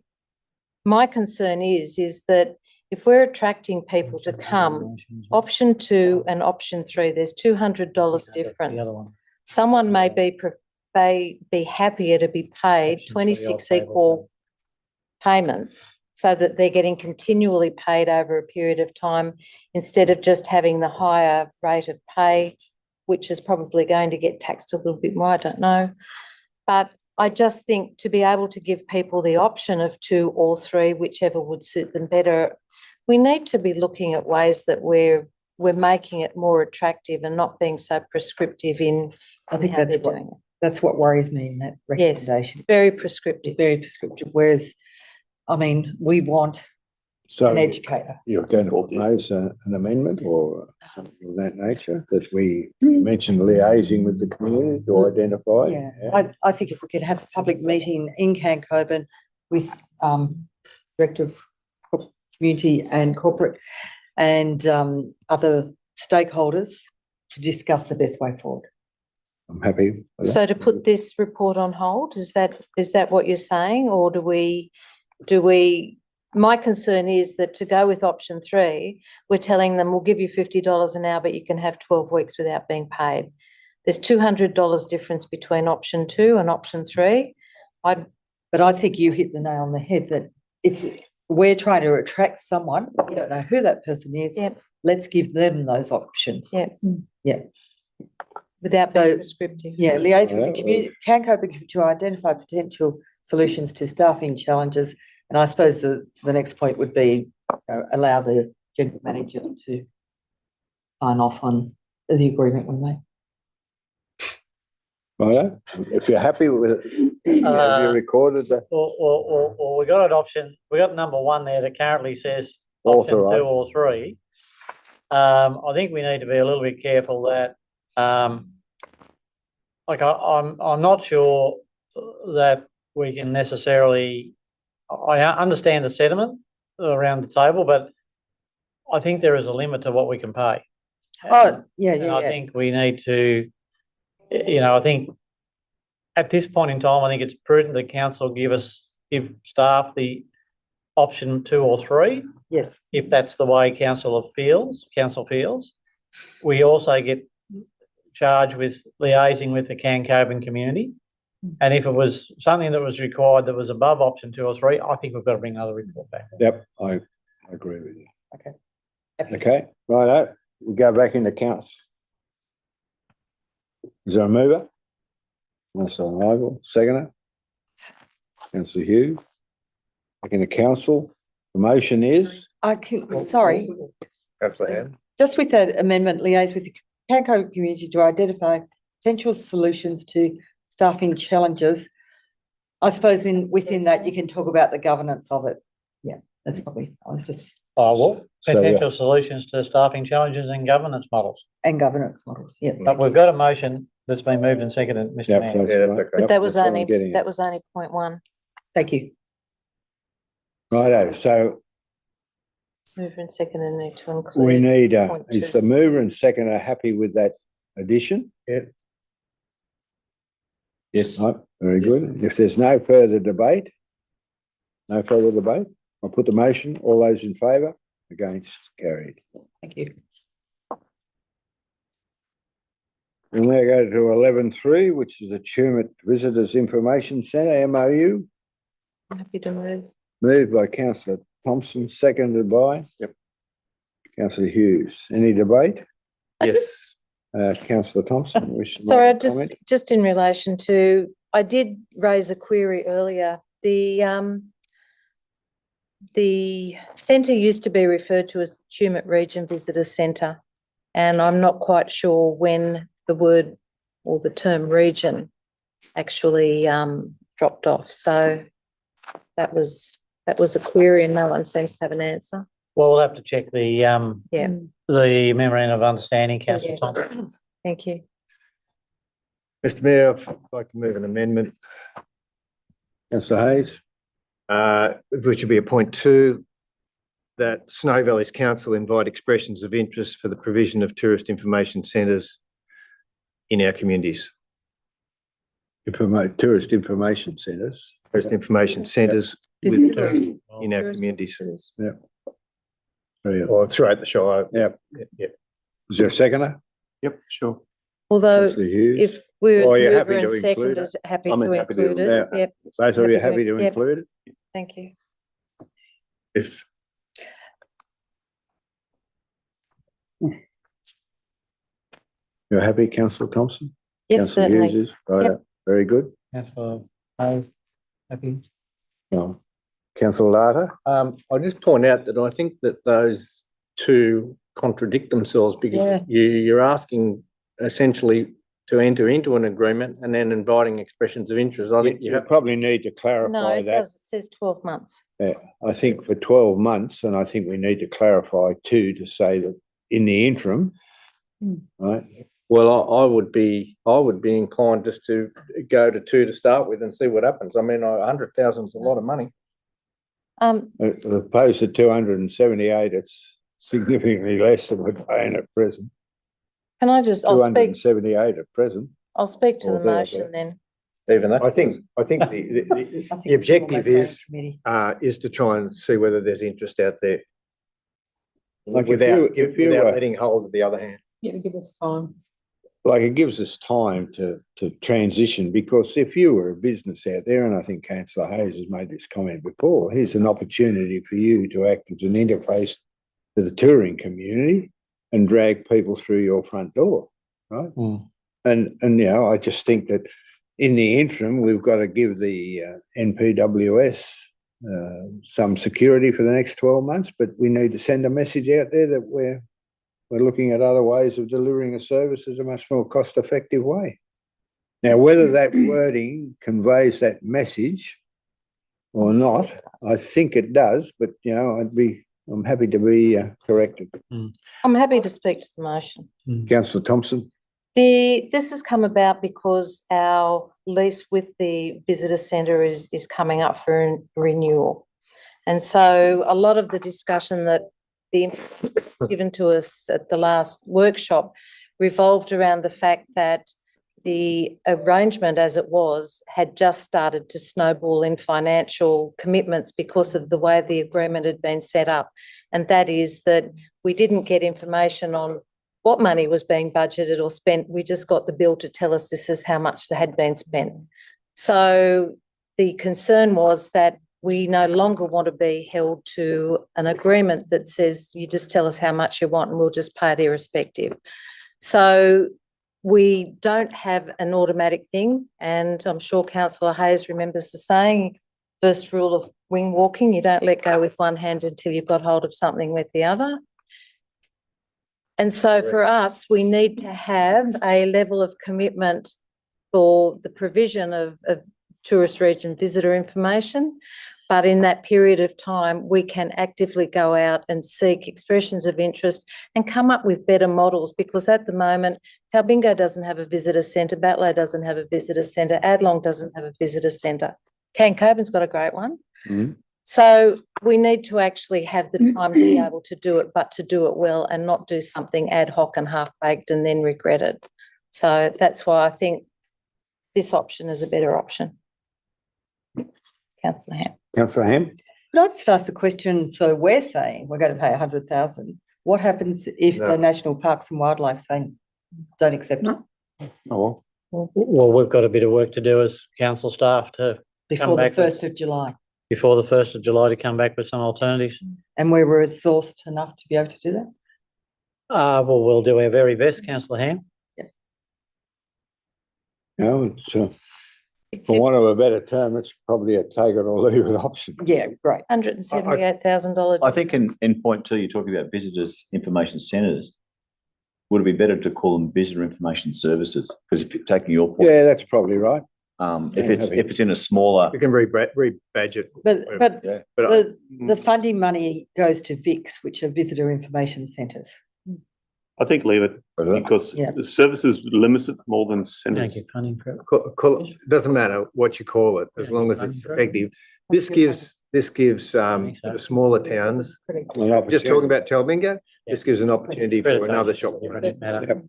concern is that if we're attracting people to come, option 2 and option 3, there's $200 difference. Someone may be happier to be paid 26 equal payments, so that they're getting continually paid over a period of time, instead of just having the higher rate of pay, which is probably going to get taxed a little bit more, I don't know. But I just think to be able to give people the option of 2 or 3, whichever would suit them better, we need to be looking at ways that we're making it more attractive and not being so prescriptive in I think how that's they're doing it. That's what worries me in that Yes, recommendation. it's very prescriptive. Very prescriptive, whereas, I mean, we want So an educator. you're going to propose an amendment or something of that nature, that we mentioned liaising with the community to identify? Yeah, I think if we could have a public meeting in Cancoban with Director of Community and Corporate and other stakeholders to discuss the best way forward. I'm happy with that. So to put this report on hold, is that what you're saying? Or do we, my concern is that to go with option 3, we're telling them we'll give you $50 an hour, but you can have 12 weeks without being paid. There's $200 difference between option 2 and option 3. But I think you hit the nail on the head that we're trying to attract someone. We don't know who that person is. Yep. Let's give them those options. Yeah. Yeah. Without being So, prescriptive. Yeah, liaise with the Yeah, community, Cancoban to identify potential solutions to staffing challenges. And I suppose the next point would be allow the general manager to sign off on the agreement we make. Righto. If you're happy with it, have you recorded that? Or we got an option, we got number 1 there that currently says option 2 Authorise. or 3. I think we need to be a little bit careful that, like I'm not sure that we can necessarily, I understand the sentiment around the table, but I think there is a limit to what we can pay. Oh, yeah, And yeah, I yeah. think we need to, I think at this point in time, I think it's prudent that council give staff the option 2 or 3, Yes. if that's the way council feels. We also get charged with liaising with the Cancoban community. And if it was something that was required that was above option 2 or 3, I think we've got to bring another report back. Yep, I agree with you. Okay. Okay, righto, we go back into counts. Is there a mover? Councillor Ivel, seconder. Councillor Hughes. Back into council. The motion is, Sorry, Councillor Ham. just with that amendment, liaise with the Canco community to identify potential solutions to staffing challenges. I suppose within that, you can talk about the governance of it. Yeah, that's probably, I was just, Oh, well, So, potential solutions to staffing challenges and governance models. and governance models, yeah. But we've got a motion that's been moved and seconded, Mr. yep, Mann. that's Yeah, that's right. okay. But Yep, that was that's what I'm only, getting at. that was only point 1. Thank you. Righto, so Mover and seconder need to we include. need, point is 2. the mover and seconder happy with that addition? Yes. Right, very good. If there's no further debate, I'll put the motion. All those in favour? Against? Carried. Thank you. We'll now go to 11.3, which is the Tumut Visitors Information Centre, MOU, I'm happy to move. moved by councillor Thompson, seconded by? Yep. Councillor Hughes. Any debate? Yes. Councillor Thompson, wish to Sorry, make a comment? just in relation to, I did raise a query earlier. The centre used to be referred to as Tumut Region Visitor Centre, and I'm not quite sure when the word or the term region actually dropped off. So that was a query, and no one seems to have an answer. Well, we'll have to check the Yeah, the memorandum of understanding, Councillor Yeah. Thompson. thank you. Mr Mayor, I'd like to move an amendment, Councillor Hayes? which would be a point 2, that Snowy Valleys Council invite expressions of interest for the provision of tourist information centres in our communities. To promote tourist information centres. Tourist information centres Visitor- in our communities, Very good. or throughout the Shire. Yep. Yeah. Is there a seconder? Yep, sure. Although Councillor Hughes? if we're Or you're mover happy to and include seconded, happy I'm to happy to- include it. yeah. Yep, Both of you happy happy to- to yep. include it? thank you. If, You're happy, councillor Thompson? Yes, Councillor certainly. Hughes is, right, very good. Councillor Hayes, happy? Councillor Larder? I'll just point out that I think that those two contradict themselves Yeah. because you're asking essentially to enter into an agreement and then inviting expressions of interest. I think you You have, probably need to No, clarify it that. does, it says 12 months. I think for 12 months, and I think we need to clarify too, to say that in the interim, right, well, I would be inclined just to go to 2 to start with and see what happens. I mean, 100,000 is a lot of money. as opposed to 278, it's significantly less than we're paying at present. Can I just, I'll speak 278 at present. to or the motion thereabout. then. Even that. I think I think the objective it's almost is to try and see whether there's interest out there. Like if Without you without were- letting hold of the other hand. Yeah, give us time. Like it gives us time to transition, because if you were a business out there, and I think councillor Hayes has made this comment before, here's an opportunity for you to act as an interface to the touring community and drag people through your front door, right? And you know, I just think that in the interim, we've got to give the NPWS some security for the next 12 months, but we need to send a message out there that we're looking at other ways of delivering a service in a much more cost-effective way. Now, whether that wording conveys that message or not, I think it does, but you know, I'm happy to be corrected. I'm happy to speak to the motion. Councillor Thompson? This has come about because our lease with the visitor centre is coming up for renewal. And so a lot of the discussion that given to us at the last workshop revolved around the fact that the arrangement as it was had just started to snowball in financial commitments because of the way the agreement had been set up. And that is that we didn't get information on what money was being budgeted or spent. We just got the bill to tell us this is how much that had been spent. So the concern was that we no longer want to be held to an agreement that says you just tell us how much you want and we'll just pay it irrespective. So we don't have an automatic thing, and I'm sure Councillor Hayes remembers the saying, first rule of wing walking, you don't let go with one hand until you've got hold of something with the other. And so for us, we need to have a level of commitment for the provision of tourist region visitor information. But in that period of time, we can actively go out and seek expressions of interest and come up with better models, because at the moment, Talbingo doesn't have a visitor centre, Batley doesn't have a visitor centre, Adlong doesn't have a visitor centre. Cancoban's got a great one. Mhm. So we need to actually have the time to be able to do it, but to do it well and not do something ad hoc and half-baked and then regret it. So that's why I think this option is a better option. Councillor Ham. Councillor Ham? Could I just ask the question? So we're saying we're going to pay 100,000. What happens if No. the National Parks and Wildlife saying don't accept it Oh, Well, we've got a bit of work to do as council staff to, before the back with- 1st of July? before the 1st of July, to come back with some alternatives. And we were resourced enough to be able to do that? Well, we'll do our very best, councillor Ham. no, it's, for want of a better term, it's probably a take it or leave it option. Yeah, great. $178,000. I think in point two, you're talking about visitors information centres. Would it be better to call them visitor information services? Because if you're taking your point, Yeah, that's probably right. if it's in a smaller, We can rebadge it. But yeah. But the funding money goes to VIX, which are visitor information centres. I think leave it because Yeah. the services limits it more than Don't centres. get funding for it. it doesn't matter what you call it, as long as it's effective. This gives think so. the smaller towns, just talking about Talbingo, this gives an opportunity for another shop. Doesn't matter. Yep.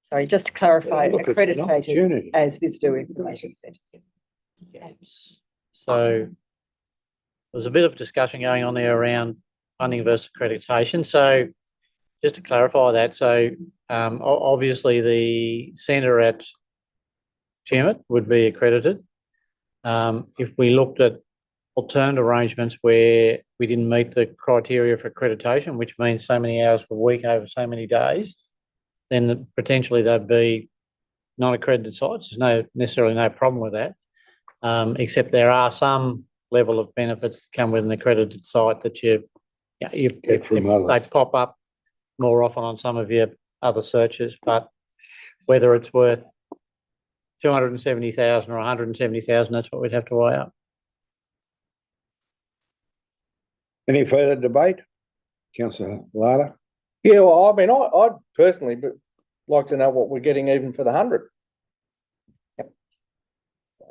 Sorry, just to clarify, Look, it's an accredited opportunity. as visitor information centres. So there was a bit of discussion going on there around funding versus accreditation. So just to clarify that, so obviously the centre at Tumut would be accredited. If we looked at alternate arrangements where we didn't meet the criteria for accreditation, which means so many hours per week over so many days, then potentially they'd be non-accredited sites. There's necessarily no problem with that, except there are some level of benefits that come with an accredited site that Get from others. they pop up more often on some of your other searches. But whether it's worth 270,000 or 170,000, that's what we'd have to weigh up. Any further debate? Councillor Lala? Yeah, well, I mean, I'd personally like to know what we're getting even for the 100.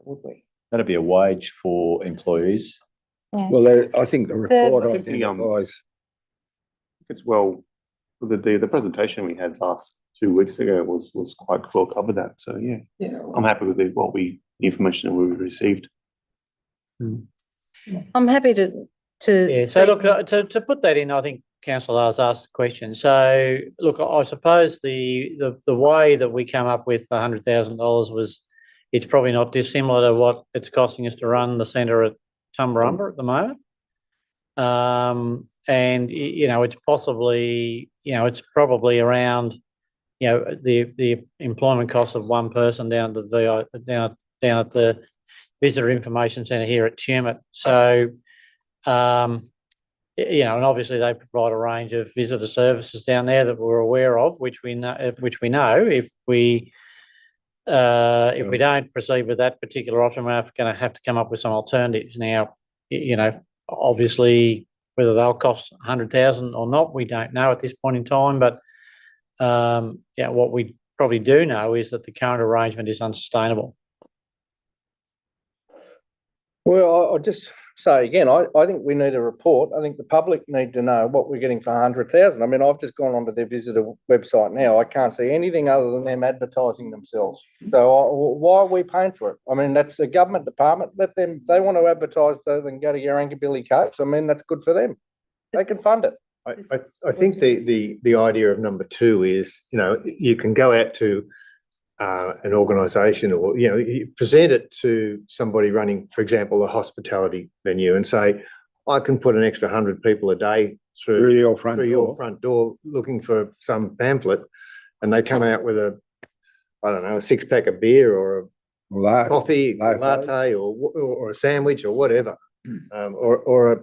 Would we? that'd be a wage for employees. Well, I think the report I think the, identifies, It's well, the presentation we had last 2 weeks ago was quite well covered that. So yeah, I'm happy with the information that we received. I'm happy to. Yeah, so look, to put that in, I think Councillor Lars asked a question. So look, I suppose the way that we come up with the $100,000 was, it's probably not dissimilar to what it's costing us to run the centre at Tumbarumba at the moment. And it's possibly, it's probably around, the employment cost of one person down at the visitor information centre here at Tumut. So, and obviously they provide a range of visitor services down there that we're aware of, which we know if we don't proceed with that particular option, we're going to have to come up with some alternatives. Now, obviously whether they'll cost 100,000 or not, we don't know at this point in time. But what we probably do know is that the current arrangement is unsustainable. Well, I'll just say again, I think we need a report. I think the public need to know what we're getting for 100,000. I mean, I've just gone onto their visitor website now. I can't see anything other than them advertising themselves. So why are we paying for it? I mean, that's a government department. Let them, if they want to advertise so they can go to Yarangobilly Coves. I mean, that's good for them. They can fund it. I think the idea of number two is, you know, you can go out to an organisation or, you know, you present it to somebody running, for example, a hospitality venue and say, I can put an extra 100 people a day Through your front through your door. front door looking for some pamphlet, and they come out with a, I don't know, a 6-pack of beer or a coffee, a latte, or a sandwich or whatever, or a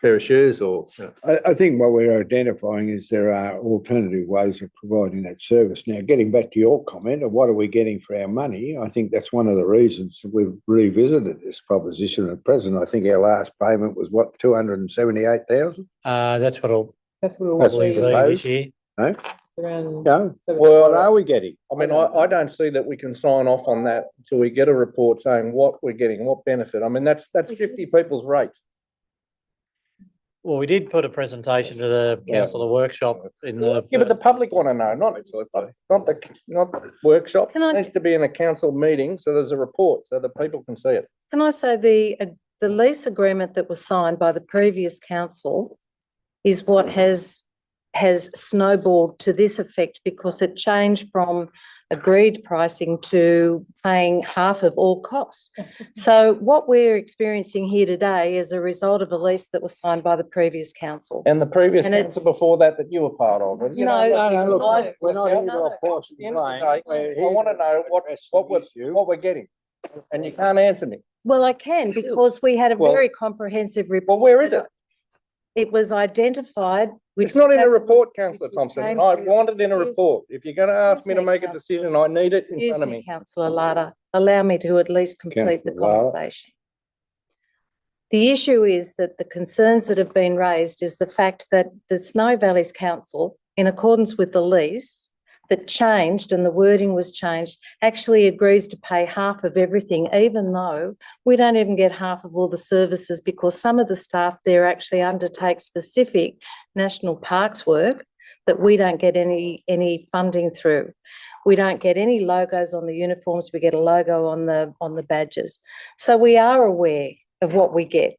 pair of shoes, or you know. I think what we're identifying is there are alternative ways of providing that service. Now, getting back to your comment of what are we getting for our money, I think that's one of the reasons we've revisited this proposition at present. I think our last payment was what, 278,000? That's what it'll That's what That's probably be proposed. this year. No? around. No? What Well, are we getting? I mean, I don't see that we can sign off on that until we get a report saying what we're getting, what benefit. I mean, that's 50 people's rates. Well, we did put a presentation to the council, the workshop in the. Yeah, but the public want to know, not the workshop. Can I- It needs to be in a council meeting, so there's a report, so that people can see it. Can I say the lease agreement that was signed by the previous council is what has snowballed to this effect because it changed from agreed pricing to paying half of all costs. So what we're experiencing here today is a result of a lease that was signed by the previous council. And the previous And council it's- before that you were part of. And, you know, No, No, look, No. we're not here to No. apportion At the end of the blame. day, We're I here want to know address what the issue. we're getting. And you can't answer me. Well, I can because we had a Well- very comprehensive report. Well, where is it? It was identified. It's not in a report, councillor Which Thompson. came I through- want it in a Excuse- report. If you're going to ask me to excuse me, make a councillor. decision, I need it in Excuse front of me, me. councillor Larda, allow me to at least complete the Councillor Larda. conversation. The issue is that the concerns that have been raised is the fact that the Snowy Valleys Council, in accordance with the lease that changed and the wording was changed, actually agrees to pay half of everything, even though we don't even get half of all the services because some of the staff there actually undertake specific national parks work that we don't get any funding through. We don't get any logos on the uniforms. We get a logo on the badges. So we are aware of what we get.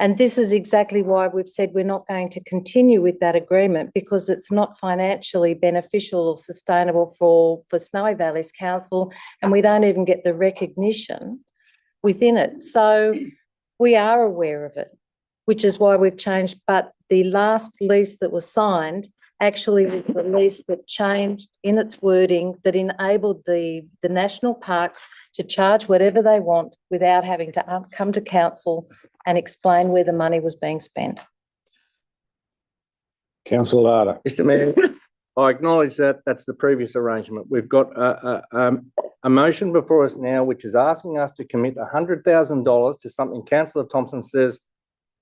And this is exactly why we've said we're not going to continue with that agreement because it's not financially beneficial or sustainable for Snowy Valleys Council, and we don't even get the recognition within it. So we are aware of it, which is why we've changed. But the last lease that was signed actually was the lease that changed in its wording that enabled the national parks to charge whatever they want without having to come to council and explain where the money was being spent. Councillor Larda. Mr Mayor, I acknowledge that that's the previous arrangement. We've got a motion before us now, which is asking us to commit $100,000 to something councillor Thompson says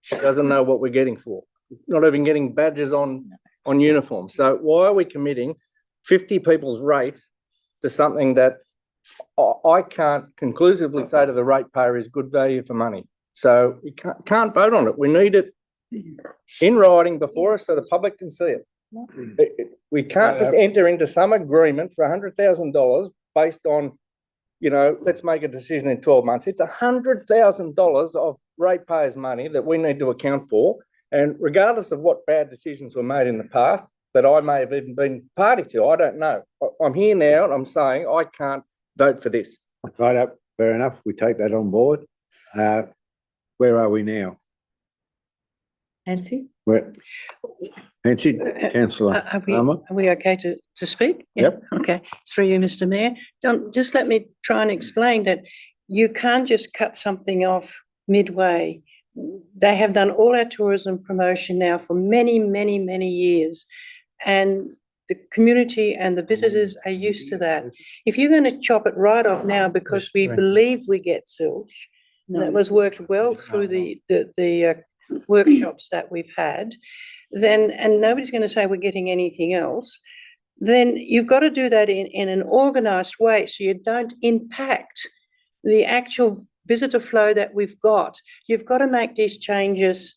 she doesn't know what we're getting for. Not even getting badges on uniform. So why are we committing 50 people's rates to something that I can't conclusively say to the ratepayer is good value for money? So we can't vote on it. We need it in writing before us so the public can see it. We can't just enter into some agreement for $100,000 based on, you know, let's make a decision in 12 months. It's $100,000 of ratepayers' money that we need to account for. And regardless of what bad decisions were made in the past, that I may have even been party to, I don't know. I'm here now and I'm saying I can't vote for this. Right up, fair enough. We take that on board. Where are we now? Nancy? Where? Nancy, councillor Are Palmer? we okay to speak? Yeah, Yep. okay. Through you, Mr Mayor. John, just let me try and explain that you can't just cut something off midway. They have done all our tourism promotion now for many, many, many years. And the community and the visitors are used to that. If you're going to chop it right off now because we believe we get zilch, and that was worked well through the workshops that we've had, then, and nobody's going to say we're getting anything else, then you've got to do that in an organised way so you don't impact the actual visitor flow that we've got. You've got to make these changes.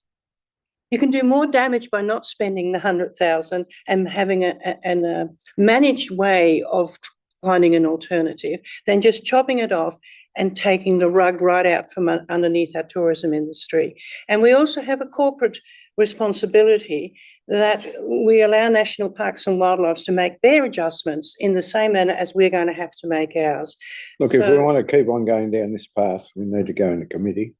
You can do more damage by not spending the 100,000 and having a managed way of finding an alternative than just chopping it off and taking the rug right out from underneath our tourism industry. And we also have a corporate responsibility that we allow National Parks and Wildlife to make their adjustments in the same manner as we're going to have to make ours. Look, if we So- want to keep on going down this path, we need to go into committee.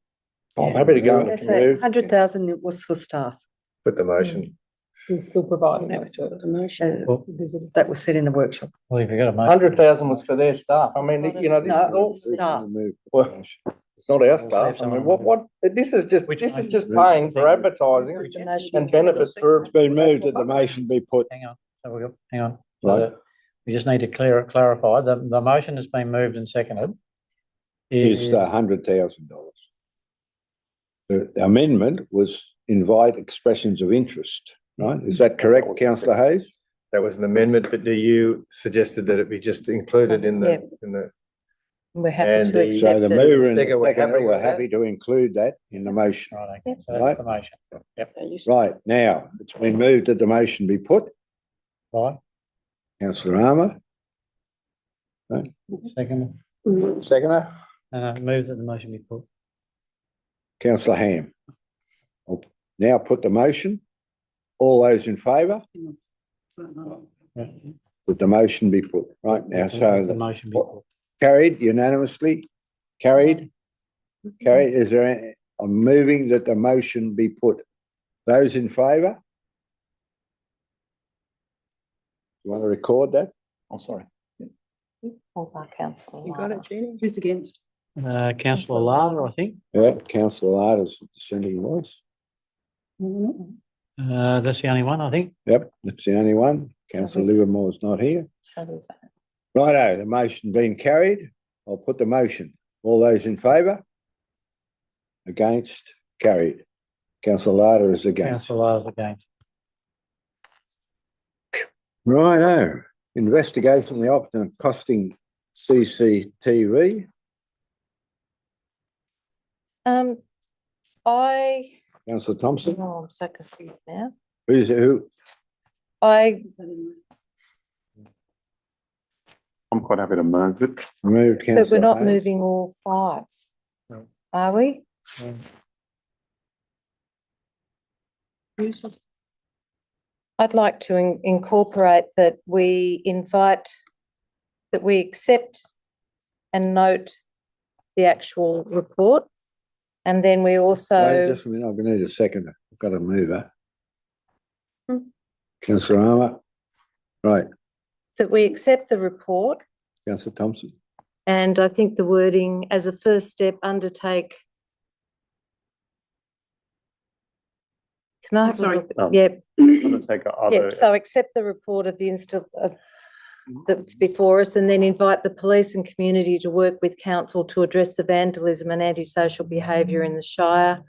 I'm happy to go in the That's committee. 100,000 was for staff. Put the motion. We're still providing That was the motion. That was said in the workshop. Well, if you've got a motion. 100,000 was for their staff. I mean, you know, this No, is all, staff. Well, it's not our staff. I mean, what, this is just paying for advertising and benefits for. It's been moved that the motion be put. Hang on, so we've got, hang on. So Right. that- We just need to clarify, the motion has been moved and seconded. Is the $100,000. The amendment was invite expressions of interest, right? Is that correct, councillor Hayes? That was an amendment, but you suggested that it be just included in Yeah. the, We're happy And to the- accept So the it. mover and the Second, we're happy seconder were with that? happy to include that in the motion. Right, okay, so Right. that's the motion. Yep, Right, now, it's been moved that the motion be put. right, Councillor Armour, second, seconder, move that the motion be put. councillor Ham. I'll now put the motion. All those in favour Yeah. that the motion be put, right now, so The that motion be put. carried unanimously, carried. Is there, I'm moving that the motion be put. Those in favour? You want to record that? I'm sorry. Hold by councillor. You got it, Jeannie? Who's against? Councillor Lara, I think, Yeah, councillor Arter's the dissenting voice. that's the only one, I think. Yep, that's the only one. Councillor Livermore's not here. So there's that. Righto, the motion being carried. I'll put the motion. All those in favour? Against? Carried. Councillor Larder is against. Councillor Lara's against. Righto, investigation of the option of costing CCTV. Councillor Thompson, Oh, I'm so confused now. who? I, I'm quite happy to move it. Moved but councillor we're not Hayes. moving all five. No. Are we? I'd like to incorporate that we invite, that we accept and note the actual report. And then we Wait also, just a minute, I'm gonna need a seconder. I've got to move her. Hmm. Councillor Armour. Right, that we accept the report. councillor Thompson. And I think the wording as a first step, undertake. Can I have a Sorry. look? Yeah, Undertake other. yeah, so accept the report of the that's before us, and then invite the police and community to work with council to address the vandalism and antisocial behaviour in the Shire.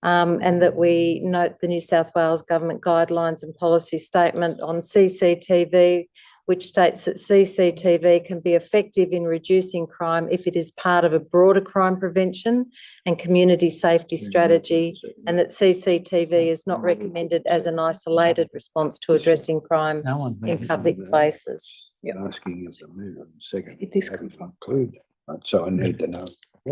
And that we note the New South Wales Government guidelines and policy statement on CCTV, which states that CCTV can be effective in reducing crime if it is part of a broader crime prevention and community safety strategy, and that CCTV is not recommended as an isolated response to addressing crime No one. in public places. Asking is to move it second. It is Haven't included that, so I need to know.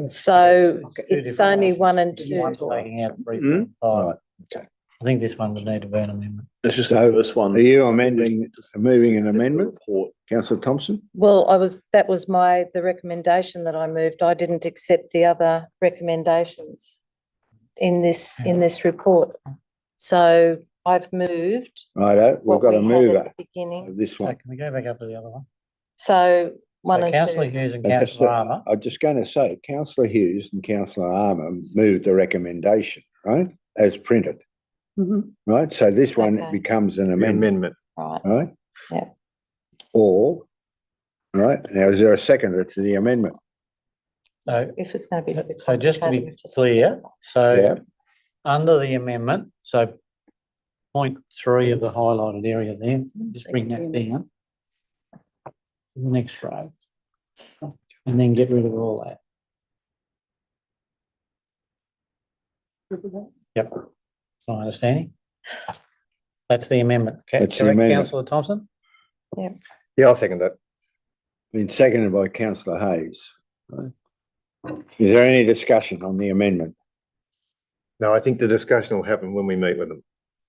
So Two it's different only motions. one and One's two. taking out three, Hmm? five. Right, okay. I think this one would need to be an amendment. It's just So, the first one. Are you amending, moving an amendment? Report. Councillor Thompson? Well, that was the recommendation that I moved. I didn't accept the other recommendations in this report. So I've moved Righto, we've what got we a had mover at the beginning. of this So one. can we go back up to the other one? So one So and Councillor two. Hughes and But just, Councillor Armour, I'm just going to say, councillor Hughes and councillor Armour moved the recommendation, right, as printed, right? So this one Okay. becomes an the amendment, amendment. Right. right? Yeah. Or, right, now is there a seconder to the amendment? so, If it's going to be. a bit so just to complicated, be we've just- clear, so Yeah, under the amendment, so point 3 of the highlighted area there, just bring that down. The next row. And then get rid of all that. Yep, that's my understanding. That's the amendment. That's the Correct, amendment. Councillor Thompson? Yeah, I'll second that. been seconded by councillor Hayes. Right. Is there any discussion on the amendment? No, I think the discussion will happen when we meet with them.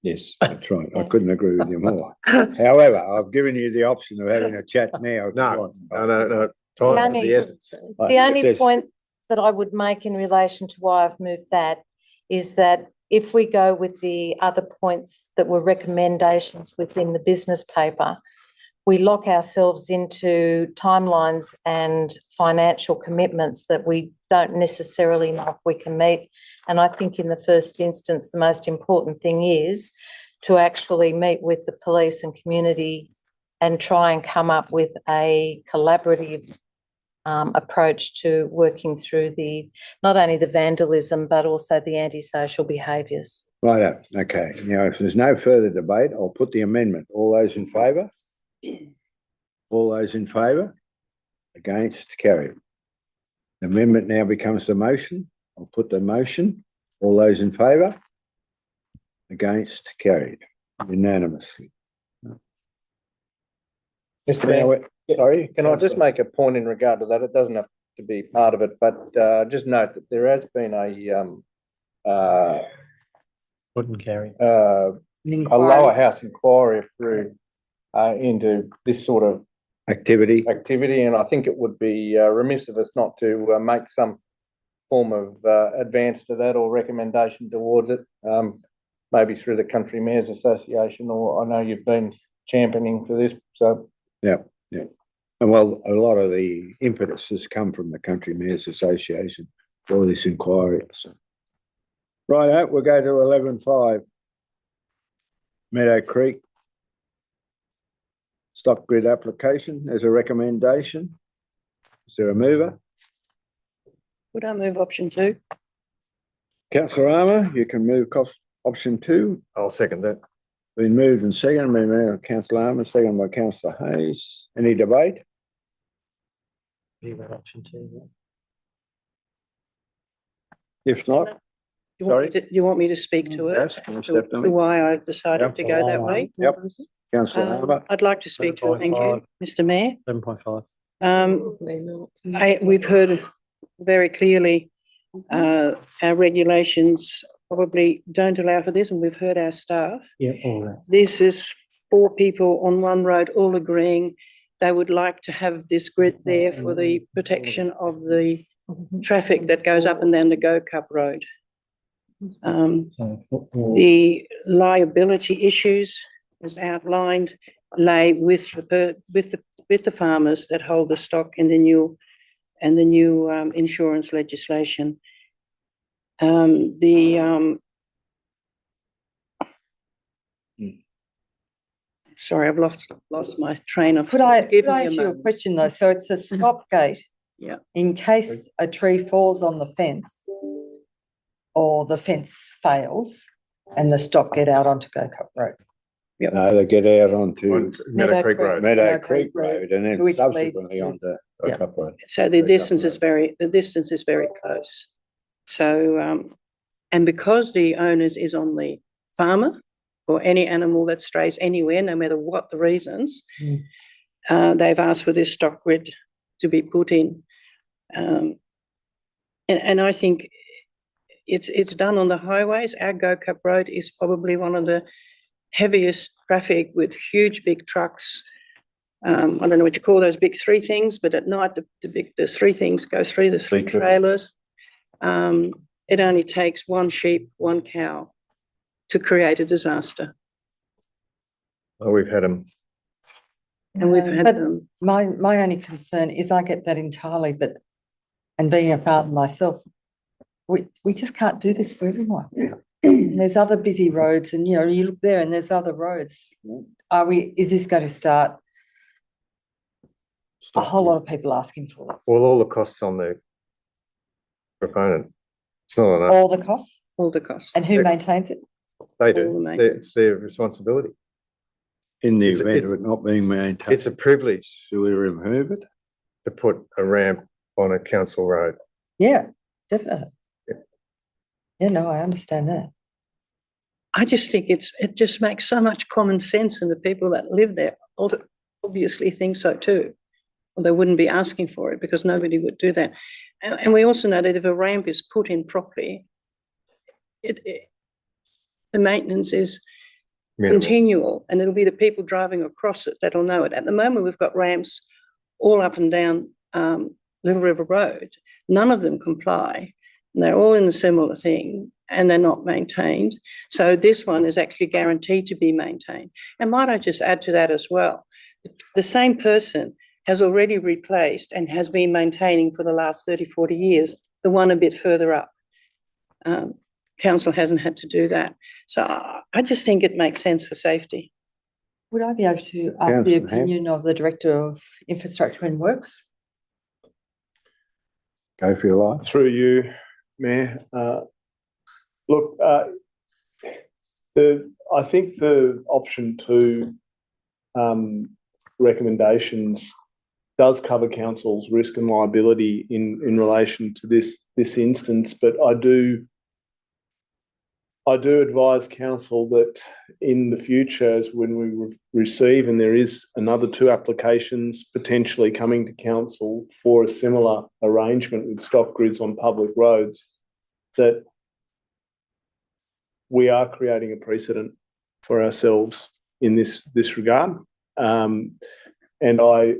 Yes. That's right. I couldn't agree with you more. However, I've given you the option of having a chat now. if you No, want. no. Time's of only- the essence. The If only there's- point that I would make in relation to why I've moved that is that if we go with the other points that were recommendations within the business paper, we lock ourselves into timelines and financial commitments that we don't necessarily know if we can meet. And I think in the first instance, the most important thing is to actually meet with the police and community and try and come up with a collaborative approach to working through not only the vandalism, but also the antisocial behaviours. Right, okay. Now, if there's no further debate, I'll put the amendment. All those in favour? All those in favour? Against? Carried. The amendment now becomes the motion. I'll put the motion. All those in favour? Against? Carried. Unanimously. Mr. Now, Mayor, sorry? can I just make a point in regard to that? It doesn't have to be part of it, but just note that there has been Wouldn't carry. a lower house inquiry through into this sort of Activity. activity, and I think it would be remiss of us not to make some form of advance to that or recommendation towards it, maybe through the Country Mayors Association, or I know you've been championing for this, so. Yeah. And well, a lot of the impetus has come from the Country Mayors Association for this inquiry. So. Right, we'll go to 11.5. Meadow Creek stock grid application as a recommendation. Is there a mover? Would I move option 2? Councillor Armour, you can move option 2. I'll second that. Been moved and seconded by Councillor Armour, seconded by Councillor Hayes. Any debate? Option 2. If not, Do you want me to speak to it? yes, can you To step to me? why I've decided to go that way? Yep. Councillor Armour, I'd like to speak to it, thank you, 7.5. Mr Mayor. 7.5. We've heard very clearly, our regulations probably don't allow for this, and we've heard our staff. Yeah, all right. This is 4 people on one road all agreeing they would like to have this grid there for the protection of the traffic that goes up and down the Go Cup Road. The liability issues, as outlined, lay with the farmers that hold the stock in the new insurance legislation. Sorry, I've lost my train of. Could I Give me ask you a moment. question though? So it's a stop gate. Yeah. In case a tree falls on the fence or the fence fails and the stock get out onto Go Cup Road. no, they get out onto Meadow Creek Road. Meadow Creek Road and then Which leads subsequently to- onto Yeah. Cup Road. So the Very distance is comfortable. very close. So, and because the onus is on the farmer or any animal that strays anywhere, no matter what the reasons, they've asked for this stock grid to be put in. And I think it's done on the highways. Our Go Cup Road is probably one of the heaviest traffic with huge big trucks. I don't know what you call those big 3 things, but at night the 3 things go through the 3 Trip. trailers. It only takes 1 sheep, 1 cow to create a disaster. Oh, we've had them. And we've had But them. my only concern is I get that entirely, but, and being a father myself, we just can't do this for everyone. There's other busy roads and, you know, you look there and there's other roads. Is this going to start a whole lot of people asking for this? Well, all the costs on the proponent. It's not enough. All the costs? All the costs. And who maintains it? They all do. the It's their, maintenance. it's their responsibility. In the It's- event of it's- it not being maintained, It's a privilege should we remove it? to put a ramp on a council road. Yeah, definitely. Yeah. Yeah, no, I understand that. I just think it just makes so much common sense, and the people that live there obviously think so too. Or they wouldn't be asking for it because nobody would do that. And we also know that if a ramp is put in properly, the maintenance is Minimal. continual, and it'll be the people driving across it that'll know it. At the moment, we've got ramps all up and down Little River Road. None of them comply. And they're all in a similar thing, and they're not maintained. So this one is actually guaranteed to be maintained. And might I just add to that as well? The same person has already replaced and has been maintaining for the last 30, 40 years, the one a bit further up. Council hasn't had to do that. So I just think it makes sense for safety. Would I be able to ask the Councillor Ham. opinion of the Director of Infrastructure and Works? Go for your life. Through you, Mayor. Look, I think the option 2 recommendations does cover council's risk and liability in relation to this instance, but I do advise council that in the future, as when we receive, and there is another 2 applications potentially coming to council for a similar arrangement with stock grids on public roads, that we are creating a precedent for ourselves in this regard. And I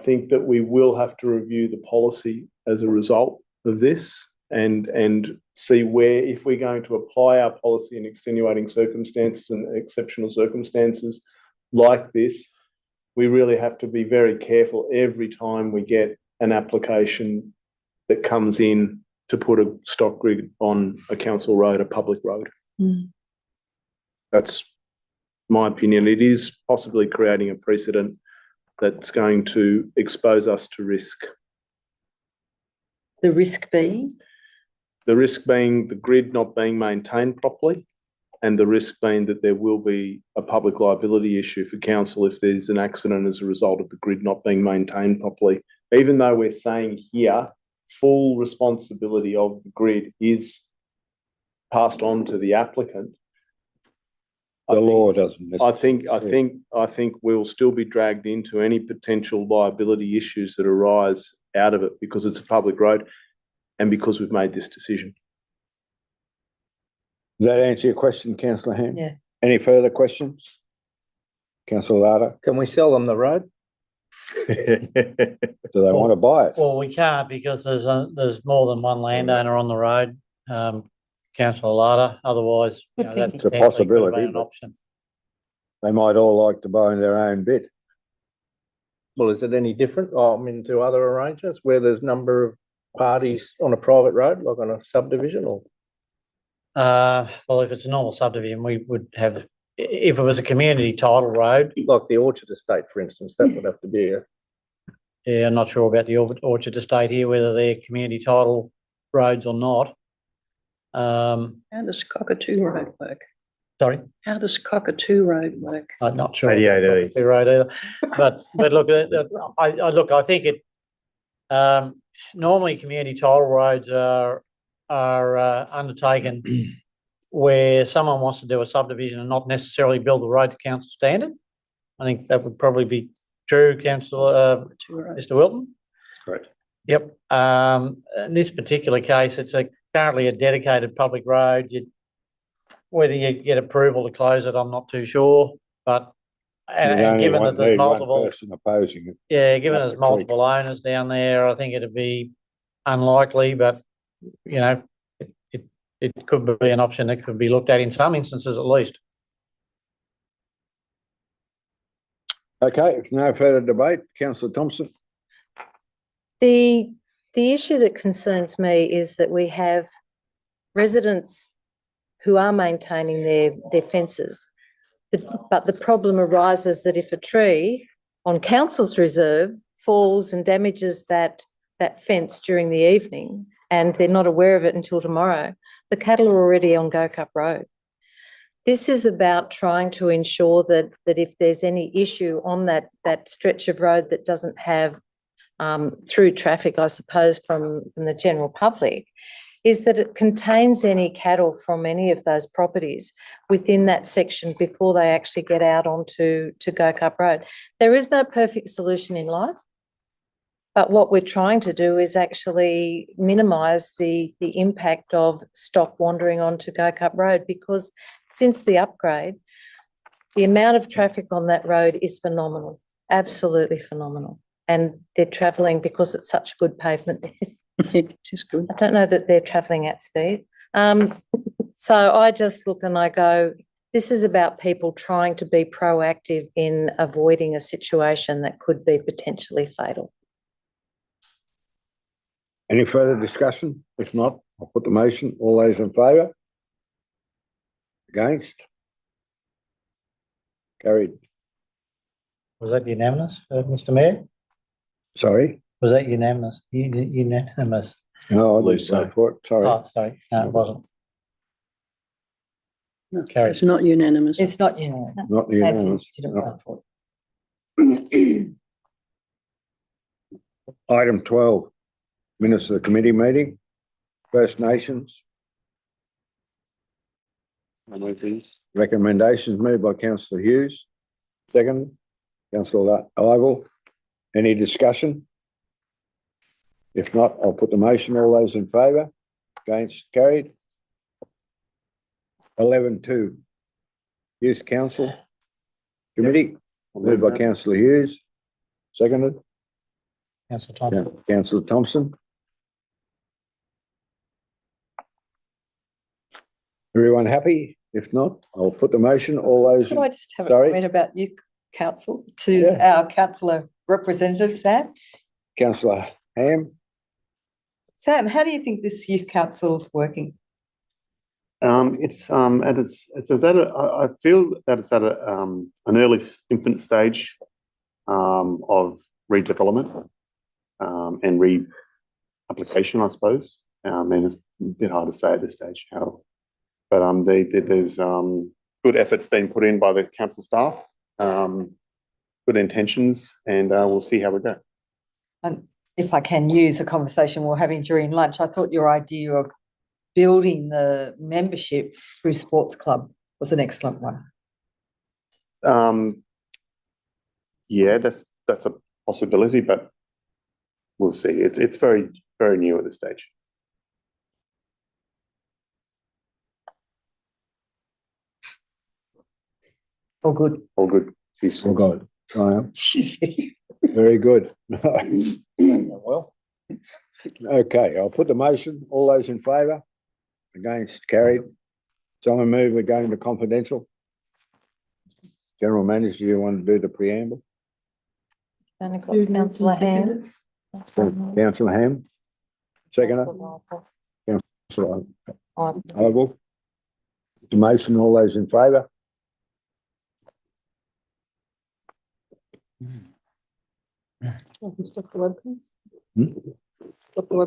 think that we will have to review the policy as a result of this and see where, if we're going to apply our policy in extenuating circumstances and exceptional circumstances like this, we really have to be very careful every time we get an application that comes in to put a stock grid on a council road, a public road. That's my opinion. It is possibly creating a precedent that's going to expose us to risk. The risk being? The risk being the grid not being maintained properly, and the risk being that there will be a public liability issue for council if there's an accident as a result of the grid not being maintained properly. Even though we're saying here, full responsibility of the grid is passed on to the applicant. The law doesn't. I think we'll still be dragged into any potential liability issues that arise out of it because it's a public road and because we've made this decision. Does that answer your question, councillor Ham? Yeah. Any further questions? Councillor Larder, Can we sell them the road? do they want to buy it? Well, we can't because there's more than one landowner on the road, councillor Larder, otherwise, you know, that It's a potentially could have possibility, been an but- option. They might all like to buy their own bit. Well, is it any different? I mean, to other arrangements where there's number of parties on a private road, like on a subdivision, or? Well, if it's a normal subdivision, we would have, if it was a community title road, Like the Orchard Estate, for instance, that would have to be a. yeah, I'm not sure about the Orchard Estate here, whether they're community title roads or not. How does Cockatoo Road work? Sorry, How does Cockatoo Road work? I'm not sure. 88E. The road either, but look, I think it, normally community title roads are undertaken where someone wants to do a subdivision and not necessarily build the road to council standard. I think that would probably be true, councillor, Cockatoo Road. Mr. Wilton. Correct. Yep. In this particular case, it's currently a dedicated public road. Whether you get approval to close it, I'm not too sure, but You'd and only given that want there's need one multiple, person opposing it. yeah, given there's Public multiple owners down there, I think it'd be unlikely, but you know, it could be an option that could be looked at in some instances at least. Okay, if no further debate, councillor Thompson. The issue that concerns me is that we have residents who are maintaining their fences. But the problem arises that if a tree on council's reserve falls and damages that fence during the evening and they're not aware of it until tomorrow, the cattle are already on Go Cup Road. This is about trying to ensure that if there's any issue on that stretch of road that doesn't have through traffic, I suppose, from the general public, is that it contains any cattle from any of those properties within that section before they actually get out onto Go Cup Road. There is no perfect solution in life, But what we're trying to do is actually minimise the impact of stock wandering onto Go Cup Road, because since the upgrade, the amount of traffic on that road is phenomenal, absolutely phenomenal. And they're travelling, because it's such good pavement there. It is good. I don't know that they're travelling at speed. So I just look and I go, this is about people trying to be proactive in avoiding a situation that could be potentially fatal. Any further discussion? If not, I'll put the motion. All those in favour? Against? Carried. Was that unanimous, Mr Mayor? Sorry? Was that unanimous? Unanimous? No, I Believe didn't so. vote for it. Sorry. Oh, sorry, no, it wasn't. No, Carried. it's not unanimous. It's not unanimous. Not Nancy unanimous. didn't No. vote for it. Item 12, minutes of the committee meeting, First Nations. Recommendations moved by councillor Hughes, second, councillor Ivel. Any discussion? If not, I'll put the motion. All those in favour? Against? Carried. 11.2, Youth Council Committee, moved by councillor Hughes, seconded, Councillor Thompson. councillor Thompson. Everyone happy? If not, I'll put the motion. All those, Could I just have a Sorry? comment about youth council to Yeah. our councillor representative, Sam? councillor Ham, Sam, how do you think this youth council's working? It's I feel that it's at an early infant stage of redevelopment and re-application, I suppose. And it's a bit hard to say at this stage how, but there's good efforts being put in by the council staff, good intentions, and we'll see how we go. And if I can use a conversation we we're having during lunch, I thought your idea of building the membership through sports club was an excellent one. Yeah, that's a possibility, but we'll see. It's very, very new at this stage. All good. All good. She's all got very good. Well, Okay, I'll put the motion. All those in favour? Against? Carried. Someone move, we're going to confidential. General Manager, you want to do the preamble? Only got councillor Ham. Councillor Ham, seconder, councillor Ivel. The motion, all those in favour? Stop the webcam. Hmm? Stop the webcam.